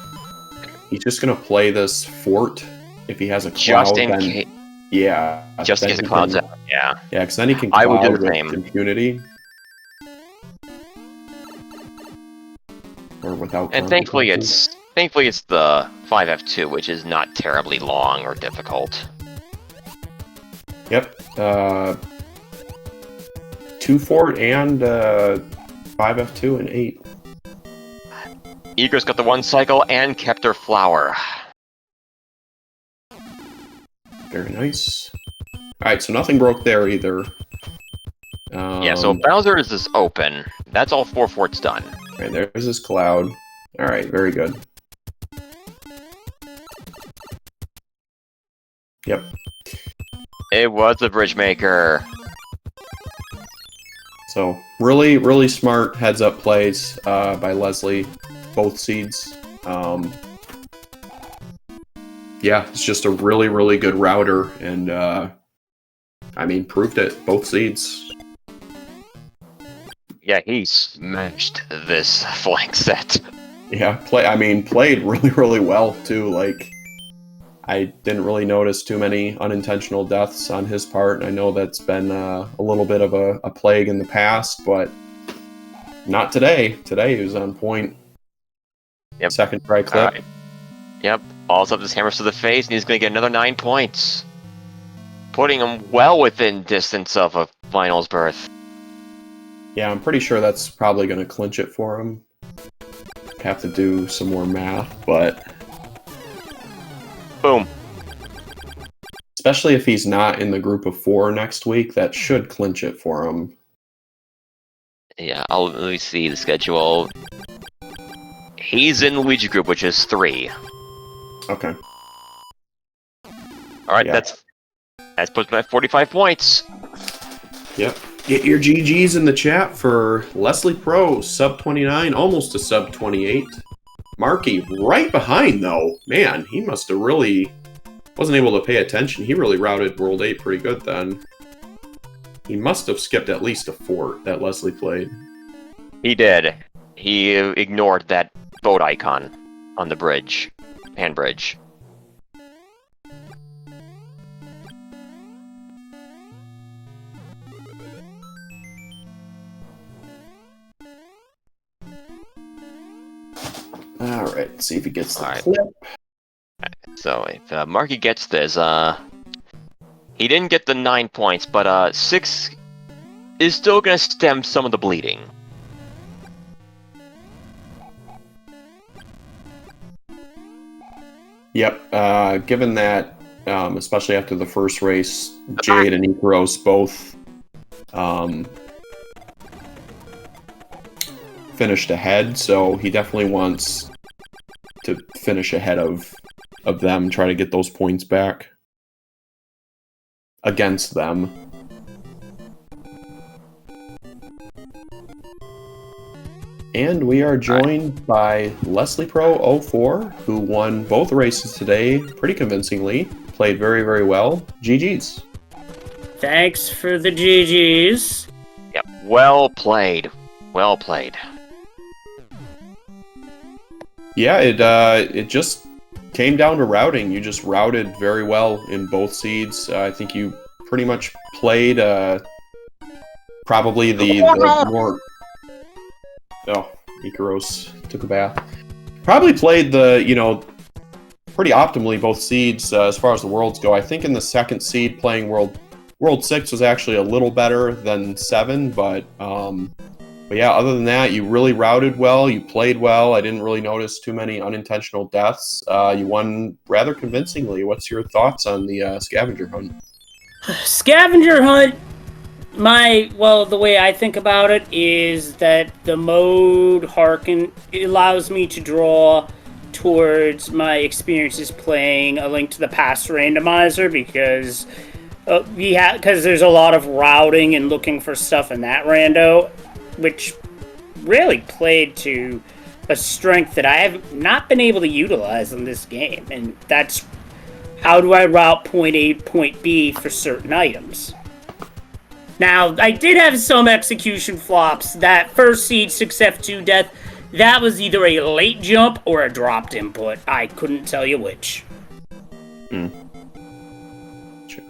he's just going to play this fort. If he has a cloud, Just in then... case. Yeah. Just in case the cloud's out, yeah. Yeah, because then he can I would do cloud the with same. impunity. Or without And thankfully it's the 5F2, which is not terribly long or difficult. Yep. 2 fort and 5F2 and 8. Eager's got the 1 cycle and kept her flower. Very nice. Alright, so nothing broke there either. Yeah, so Bowser's is open. That's all 4 forts done. Alright, there's his cloud. Alright, very good. Yep. It was a bridge maker. So, really, really smart heads-up plays by Leslie. Both seeds. Yeah, it's just a really, really good router, and I mean, proved it. Both seeds. Yeah, he smashed this flank set. Yeah, played really, really well too. Like, I didn't really notice too many unintentional deaths on his part. I know that's been a little bit of a plague in the past, but not today. Today he was on point. Yep. Second try clip. Right. Yep. Balls up his hammers to the face, and he's going to get another 9 points. Putting him well within distance of a finals berth. Yeah, I'm pretty sure that's probably going to clinch it for him. Have to do some more math, but... Boom. Especially if he's not in the group of 4 next week, that should clinch it for him. Yeah, let me see the schedule. He's in Luigi group, which is 3. Okay. Alright, Yeah. that's puts me at 45 points. Yep. Get your GGs in the chat for Leslie Pro, sub 29, almost a sub 28. Marky right behind, though. Man, he must have really... wasn't able to pay attention. He really routed World 8 pretty good then. He must have skipped at least a fort that Leslie played. He did. He ignored that boat icon on the bridge. Hand bridge. Alright, let's see if he gets the Alright. clip. So if Marky gets this, he didn't get the 9 points, but 6 is still gonna stem some of the bleeding. Yep, given that, especially after the first race, Jade and Ikaros both finished ahead, so he definitely wants to finish ahead of them, try to get those points back against them. And we are joined by Leslie Pro 04, who won both races today pretty convincingly. Played very, very well. GG's. Thanks for the GGs. Yep, well played. Well played. Yeah, it just came down to routing. You just routed very well in both seeds. I think you pretty much played probably the more... Oh, Ikaros took a bath. Probably played the, pretty optimally both seeds as far as the worlds go. I think in the second seed playing World 6 was actually a little better than 7, but yeah, other than that, you really routed well, you played well. I didn't really notice too many unintentional deaths. You won rather convincingly. What's your thoughts on the scavenger hunt? Scavenger hunt, the way I think about it is that the mode it allows me to draw towards my experiences playing A Link to the Past Randomizer, because there's a lot of routing and looking for stuff in that rando, which really played to a strength that I have not been able to utilize in this game, and that's how do I route point A, point B for certain items. Now, I did have some execution flops. That first Siege 6F2 death, that was either a late jump or a dropped input. I couldn't tell you which. Sure.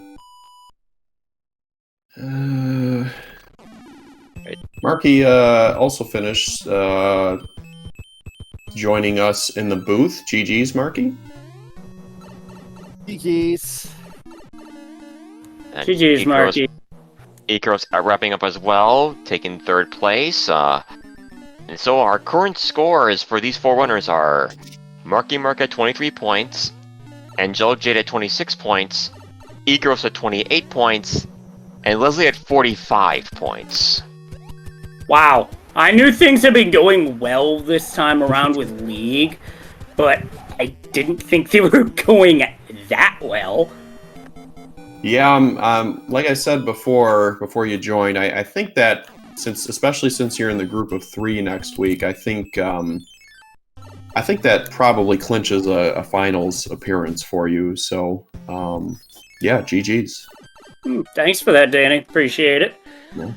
Marky also finished joining us in the booth. GG's, Marky. GG's. And GG's, Marky. Ikaros wrapping up as well, taking third place. And so our current scores for these four runners are MarkyMark at 23 points, AngelicJade at 26 points, Ikaros at 28 points, and Leslie at 45 points. Wow. I knew things had been going well this time around with League, but I didn't think they were going that well. Yeah, like I said before you joined, I think that especially since you're in the group of 3 next week, I think that probably clinches a finals appearance for you. So, yeah, GG's. Thanks for that, Danny. Appreciate it. Yeah.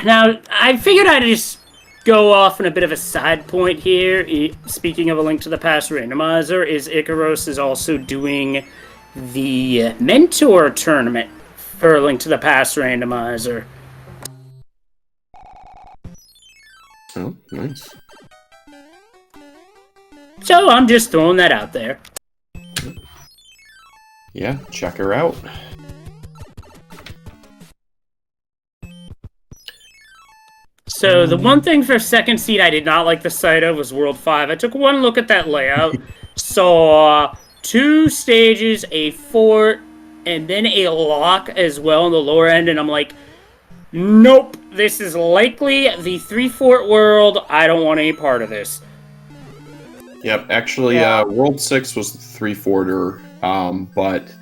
Now, I figured I'd just go off on a bit of a side point here. Speaking of A Link to the Past randomizer, is Ikaros is also doing the mentor tournament for A Link to the Past randomizer. Oh, nice. So I'm just throwing that out there. Yeah, check her out. So the one thing for second seed I did not like the sight of was World 5. I took one look at that layout, saw 2 stages, a fort, and then a lock as well on the lower end, and I'm like, nope, this is likely the 3-fort world. I don't want any part of this. Yep, actually, World 6 was the 3-forter, but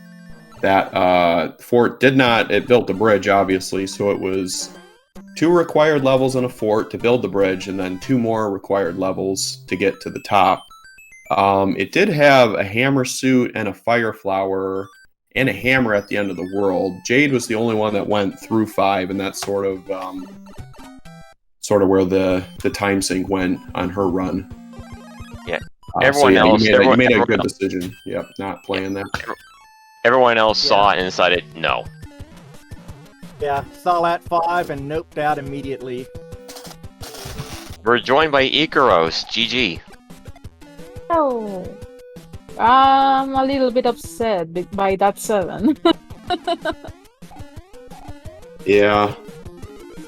that fort did not, it built the bridge, obviously, so it was 2 required levels in a fort to build the bridge, and then 2 more required levels to get to the top. It did have a hammer suit and a fire flower and a hammer at the end of the world. Jade was the only one that went through 5, and that's sort of where the time sync went on her run. Yeah. Everyone else, you made a good decision. Yep, not playing that. Everyone else saw it and decided no. Yeah, saw that 5 and noped out immediately. We're joined by Ikaros. GG. Oh, I'm a little bit upset by that 7. Yeah.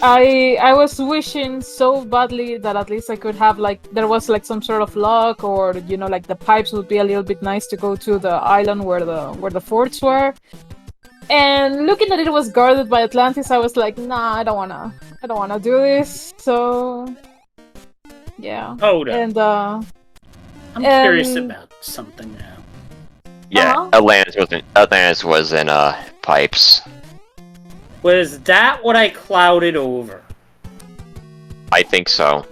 I was wishing so badly that at least I could have there was some sort of luck, or the pipes would be a little bit nice to go to the island where the forts were. And looking that it was guarded by Atlantis, I was like, nah, I don't wanna do this. So yeah. Hold up. And I'm curious about something now. Yeah, Atlantis was in pipes. Was that what I clouded over? I think so.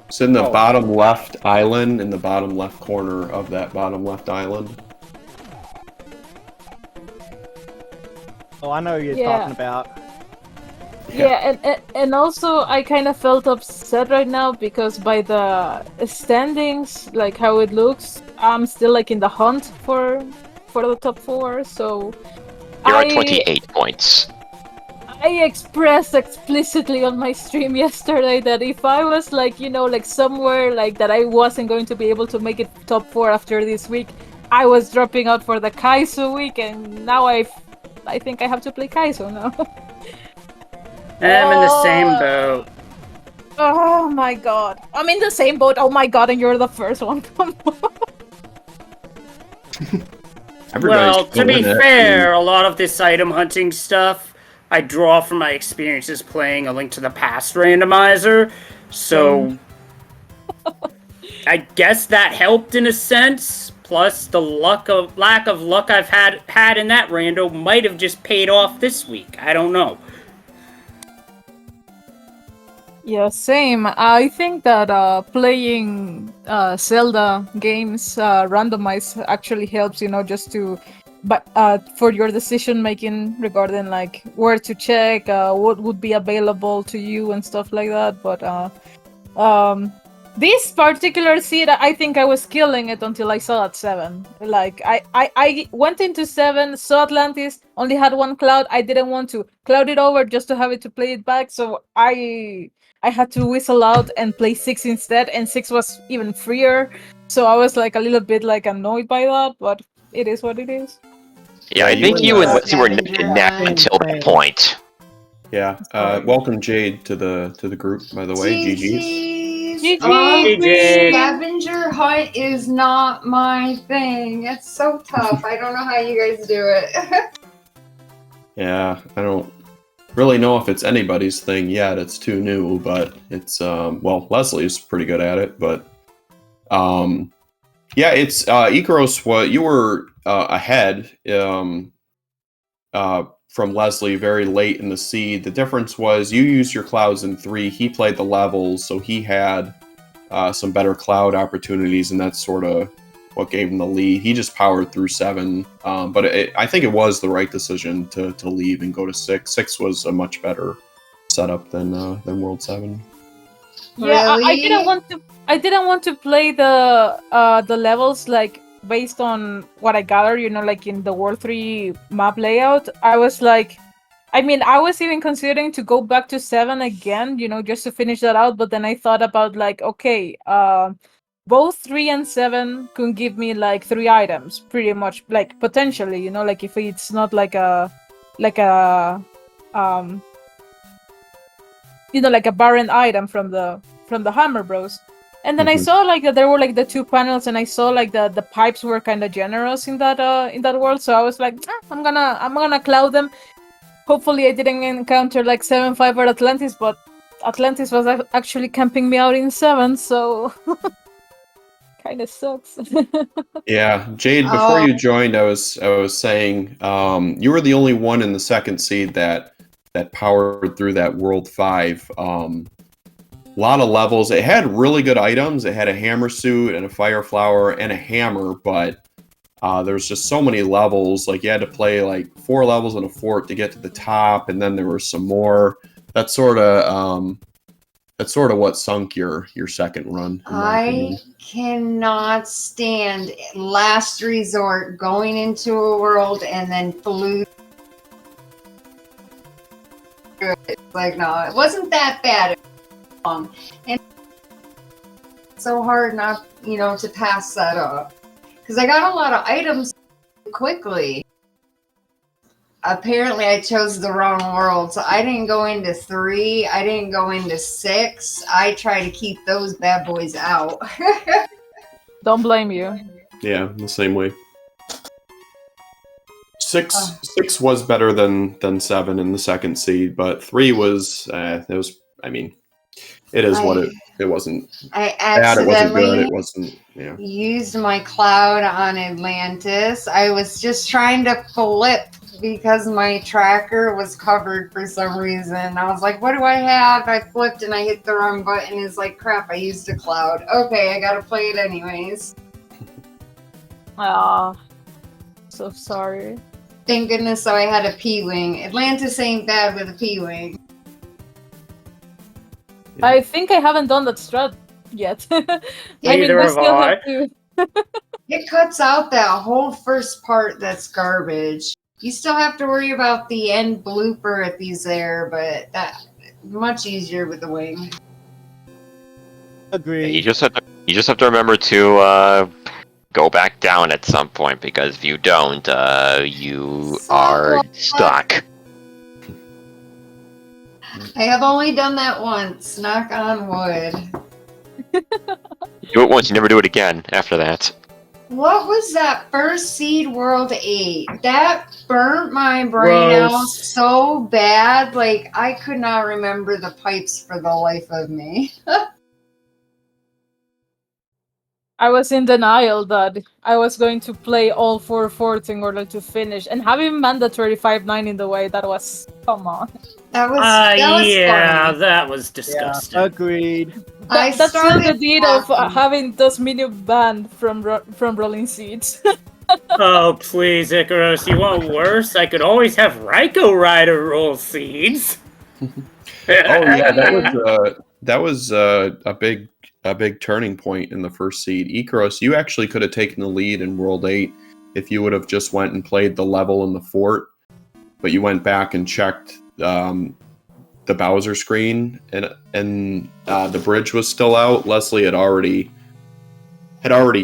It's in the bottom left island, in the bottom left corner of that bottom left island. Oh, I know who you're talking about. Yeah, and also I kind of felt upset right now because by the standings, how it looks, I'm still in the hunt for the top 4. So You're at 28 points. I expressed explicitly on my stream yesterday that if I was somewhere that I wasn't going to be able to make it top 4 after this week, I was dropping out for the Kaizo week, and now I think I have to play Kaizo now. I'm in the same boat. Oh my god. I'm in the same boat. Oh my god, and you're the first one. Come on. Well, to be fair, a lot of this item hunting stuff I draw from my experiences playing A Link to the Past randomizer, so I guess that helped in a sense. Plus, the lack of luck I've had in that rando might have just paid off this week. I don't know. Yeah, same. I think that playing Zelda games randomized actually helps, just to, but for your decision making regarding like where to check, what would be available to you and stuff like that. But um, this particular seed, I think I was killing it until I saw at 7. Like I went into 7, saw Atlantis, only had one cloud. I didn't want to cloud it over just to have it to play it back, so I had to whistle out and play 6 instead, and 6 was even freer. So I was like a little bit like annoyed by that, but it is what it is. Yeah, I you think and, you and uh, Leslie were neck and neck until that point. Yeah. Welcome Jade to the group, by the way. GG's. GG. GG. Scavenger hunt is not my thing. It's so tough. I don't know how you guys do it. Yeah, I don't really know if it's anybody's thing yet. It's too new, but it's well, Leslie's pretty good at it, but yeah, it's Ikaros. What you were ahead from Leslie very late in the seed. The difference was you used your clouds in 3. He played the levels, so he had some better cloud opportunities, and that's sort of what gave him the lead. He just powered through 7, but I think it was the right decision to leave and go to 6. 6 was a much better setup than World 7. Yeah, Really? I didn't want to play the levels like based on what I gathered, like in the World 3 map layout. I was like, I mean, I was even considering to go back to 7 again, just to finish that out. But then I thought about like, okay, both 3 and 7 could give me like 3 items, pretty much, like potentially, like if it's not like a like a barren item from the Hammer Bros. And then I saw like that there were like the 2 panels, and I saw like the pipes were kind of generous in that world. So I was like, I'm gonna cloud them. Hopefully I didn't encounter like 7-5 or Atlantis, but Atlantis was actually camping me out in 7, so kind of sucks. Yeah, Jade. Before you joined, I was saying you were the only one in the second seed that powered through that World 5. A lot of levels. It had really good items. It had a hammer suit and a fire flower and a hammer, but there's just so many levels. Like you had to play like 4 levels in a fort to get to the top, and then there were some more. That's sort of what sunk your second run. I cannot stand last resort going into a world and then flew. It's like, no, it wasn't that bad. And it's so hard not, to pass that up. Because I got a lot of items quickly. Apparently I chose the wrong world, so I didn't go into 3, I didn't go into 6. I try to keep those bad boys out. Don't blame you. Yeah, the same way. 6 was better than 7 in the second seed, but 3 was I mean, it is what it wasn't. I bad, it wasn't good, accidentally it wasn't. Yeah. used my cloud on Atlantis. I was just trying to flip because my tracker was covered for some reason. I was like, what do I have? I flipped and I hit the wrong button. It's like, crap, I used a cloud. Okay, I gotta play it anyways. Ah, so sorry. Thank goodness I had a P-Wing. Atlantis ain't bad with a P-Wing. I think I haven't done that strat yet. I mean, Neither we have still I. have to. It cuts out that whole first part that's garbage. You still have to worry about the end blooper if he's there, but that much easier with the wing. Agreed. You just have to remember to go back down at some point, because if you don't, you are stuck. I have only done that once, knock on wood. Do it once, you never do it again after that. What was that first Seed World 8? That burnt my brain out Gross. so bad. Like, I could not remember the pipes for the life of me. I was in denial that I was going to play all 4 forts in order to finish, and having mandatory 5-9 in the way, that was Come on. That was funny. that was disgusting. Agreed. That's still the started deed of laughing. having those minions banned from rolling seeds. Oh, please, Ikaros, you want worse? I could always have Ryko Rider roll seeds. Oh yeah, that was a big turning point in the first seed. Ikaros, you actually could have taken the lead in World 8 if you would have just went and played the level in the fort, but you went back and checked the Bowser screen, and the bridge was still out. Leslie had already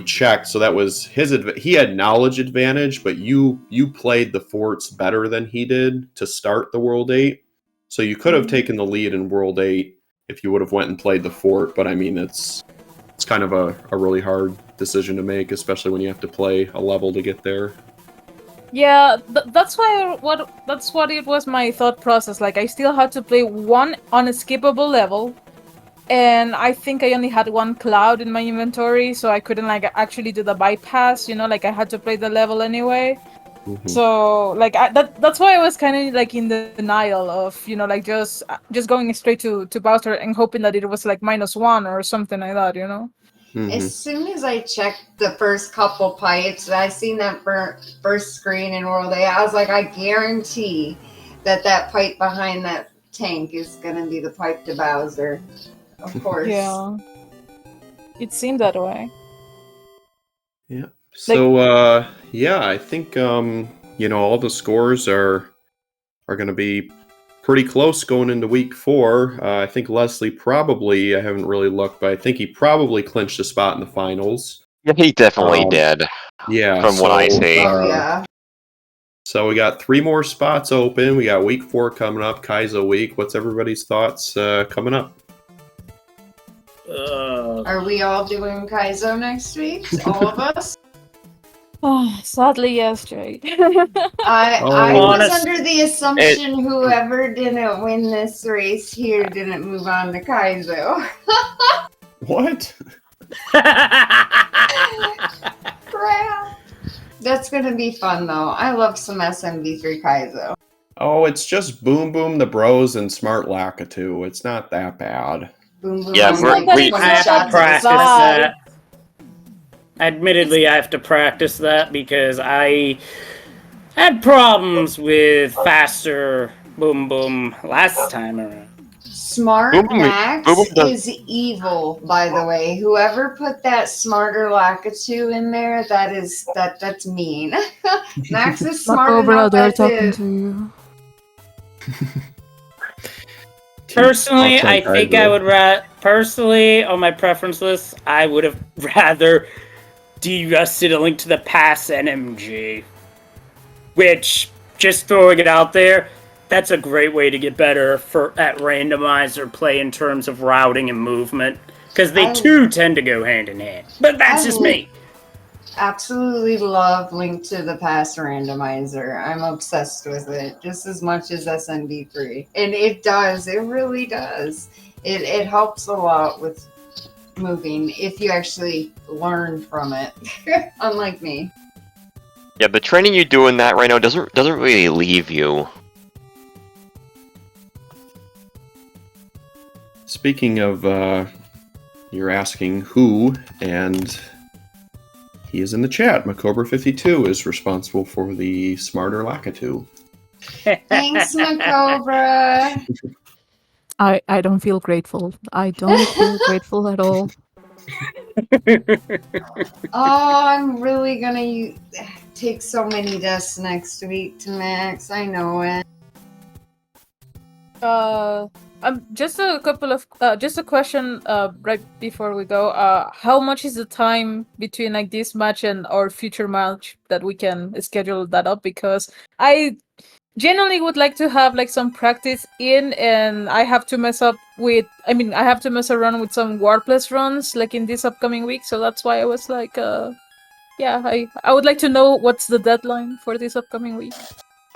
checked, so that was he had knowledge advantage, but you played the forts better than he did to start the World 8. So you could have taken the lead in World 8 if you would have went and played the fort, but I mean it's kind of a really hard decision to make, especially when you have to play a level to get there. Yeah, that's what it was my thought process. Like I still had to play one unskippable level, and I think I only had one cloud in my inventory, so I couldn't like actually do the bypass. Like I had to play the level anyway. Mm-hmm. So like that's why I was kind of like in the denial of like just going straight to Bowser and hoping that it was like -1 or something like that. Mm-hmm. As soon as I checked the first couple pipes, I seen that first screen in World 8, I was like, I guarantee that pipe behind that tank is gonna be the pipe to Bowser. Of course. Yeah. It seemed that way. Yeah. So I think all the scores are going to be pretty close going into week 4. I think Leslie probably, I haven't really looked, but I think he probably clinched a spot in the finals. Yeah, he definitely did. Yeah, From what I see. Yeah. So we got 3 more spots open. We got week 4 coming up, Kaizo week. What's everybody's thoughts coming up? Are we all doing Kaizo next week? All of us? Oh, sadly, yes, Jade. I was Honest- under the assumption whoever didn't win this race here didn't move on to Kaizo. What? Crap. That's gonna be fun though. I love some SMB3 Kaizo. Oh, it's just Boom Boom the Bros and Smart Lakitu. It's not that bad. Boom boom. Yeah, boom, we're- like we- 20 I have to shots practice aside. that. Admittedly, I have to practice that because I had problems with faster Boom Boom last time around. Smart Boom Boom- Max Boom Boom does- is evil, by the way. Whoever put that smarter Lakitu in there, that's mean. Max is smart enough as is. to you. Personally, I I'll think take I Kaizo. would personally, on my preference list, I would have rather de-rusted a Link to the Past NMG. Which, just throwing it out there, that's a great way to get better at randomizer play in terms of routing and movement. Because they too tend to go hand in hand. But that's just me. Absolutely love Link to the Past randomizer. I'm obsessed with it just as much as SMB3. And it really does. It helps a lot with moving if you actually learn from it. Unlike me. Yeah, the training you do in that right now doesn't really leave you. Speaking of, you're asking who, and he is in the chat. Macobra52 is responsible for the Smarter Lakitu. Thanks, Macobra. I don't feel grateful. I don't feel grateful at all. Oh, I'm really gonna take so many deaths next week to Max. I know it. Just a question right before we go. How much is the time between like this match and our future match that we can schedule that up? Because I generally would like to have like some practice in, and I have to mess around with some warpless runs like in this upcoming week. So that's why I was like, I would like to know what's the deadline for this upcoming week.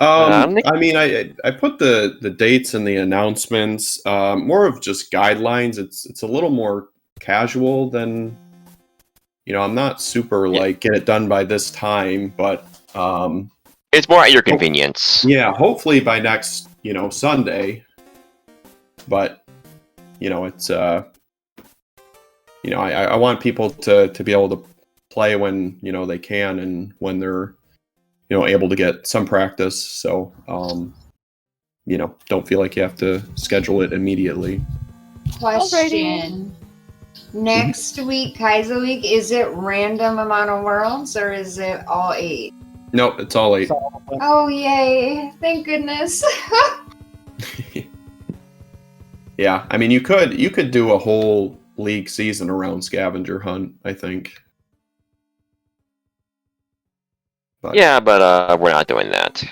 I put the dates and the announcements, more of just guidelines. It's a little more casual than, I'm not super like get it done by this time, but It's more at your convenience. yeah, hopefully by next Sunday. But it's I want people to be able to play when they can and when they're able to get some practice. So don't feel like you have to schedule it immediately. Question. Next week, Kaiser Week, is it random amount of worlds or is it all 8? Nope, it's all 8. Oh, yay. Thank goodness. Yeah, I mean, you could do a whole league season around scavenger hunt, I think. But, Yeah, but we're not doing that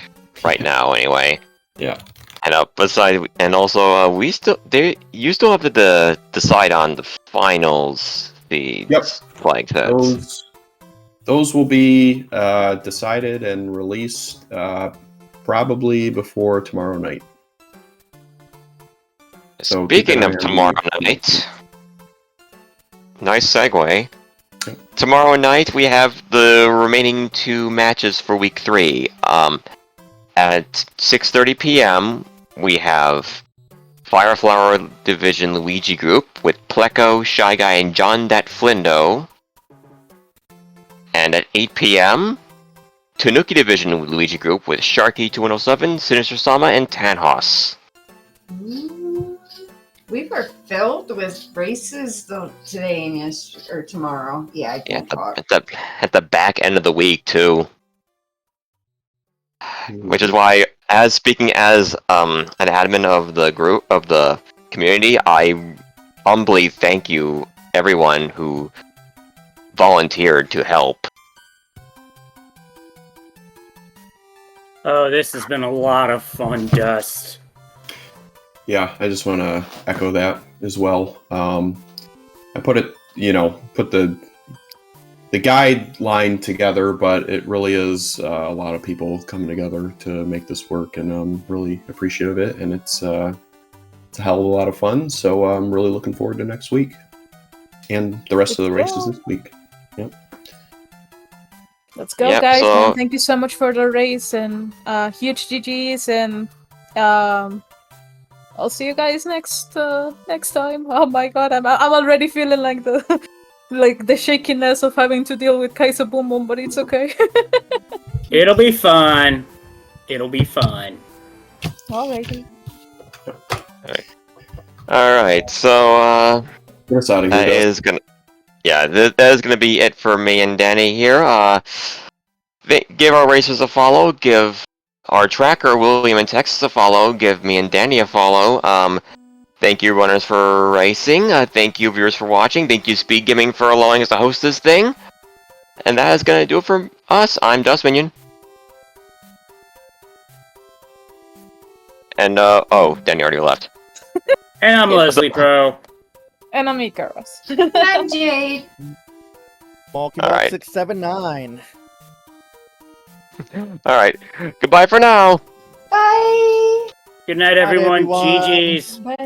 right now, anyway. Yeah. And you still have to decide on the finals, the flag sets. Those will be decided and released probably before tomorrow night. So speaking of tomorrow night, nice segue. Tomorrow night we have the remaining 2 matches for week 3. At 6:30 p.m. we have Fireflower Division Luigi Group with Pleco, Shy Guy, and John Dat Flindo. And at 8 p.m. Tanuki Division Luigi Group with Sharky 2107, Sinister Sama, and Tanhos. We were filled with races today and yesterday, or tomorrow. Yeah, I can't talk. At the back end of the week too, which is why, speaking as an admin of the group of the community, I humbly thank you everyone who volunteered to help. Oh, this has been a lot of fun, Dust. Yeah, I just want to echo that as well. I put the guideline together, but it really is a lot of people coming together to make this work, and I'm really appreciative of it. And it's a hell of a lot of fun. So I'm really looking forward to next week and the rest of the races this week. Yep. Let's go, guys! And thank you so much for the race, and huge GGs, and I'll see you guys next time. Oh my god, I'm already feeling like the shakiness of having to deal with Kaiser Boom Boom, but it's okay. It'll be fun. It'll be fun. Alrighty. Alright, so that is gonna be it for me and Danny here. Give our racers a follow, give our tracker, William and Texas, a follow. Give me and Danny a follow. Thank you, runners, for racing. Thank you, viewers, for watching. Thank you, SpeedGaming, for allowing us to host this thing. And that is going to do it for us. I'm Dust Minion. And, Danny already left. And I'm Leslie Pro. And I'm Ikaros. I'm Jade. MarkyMark679. Alright, goodbye for now. Bye. Good night, everyone. Bye, everyone. GG's. Bye.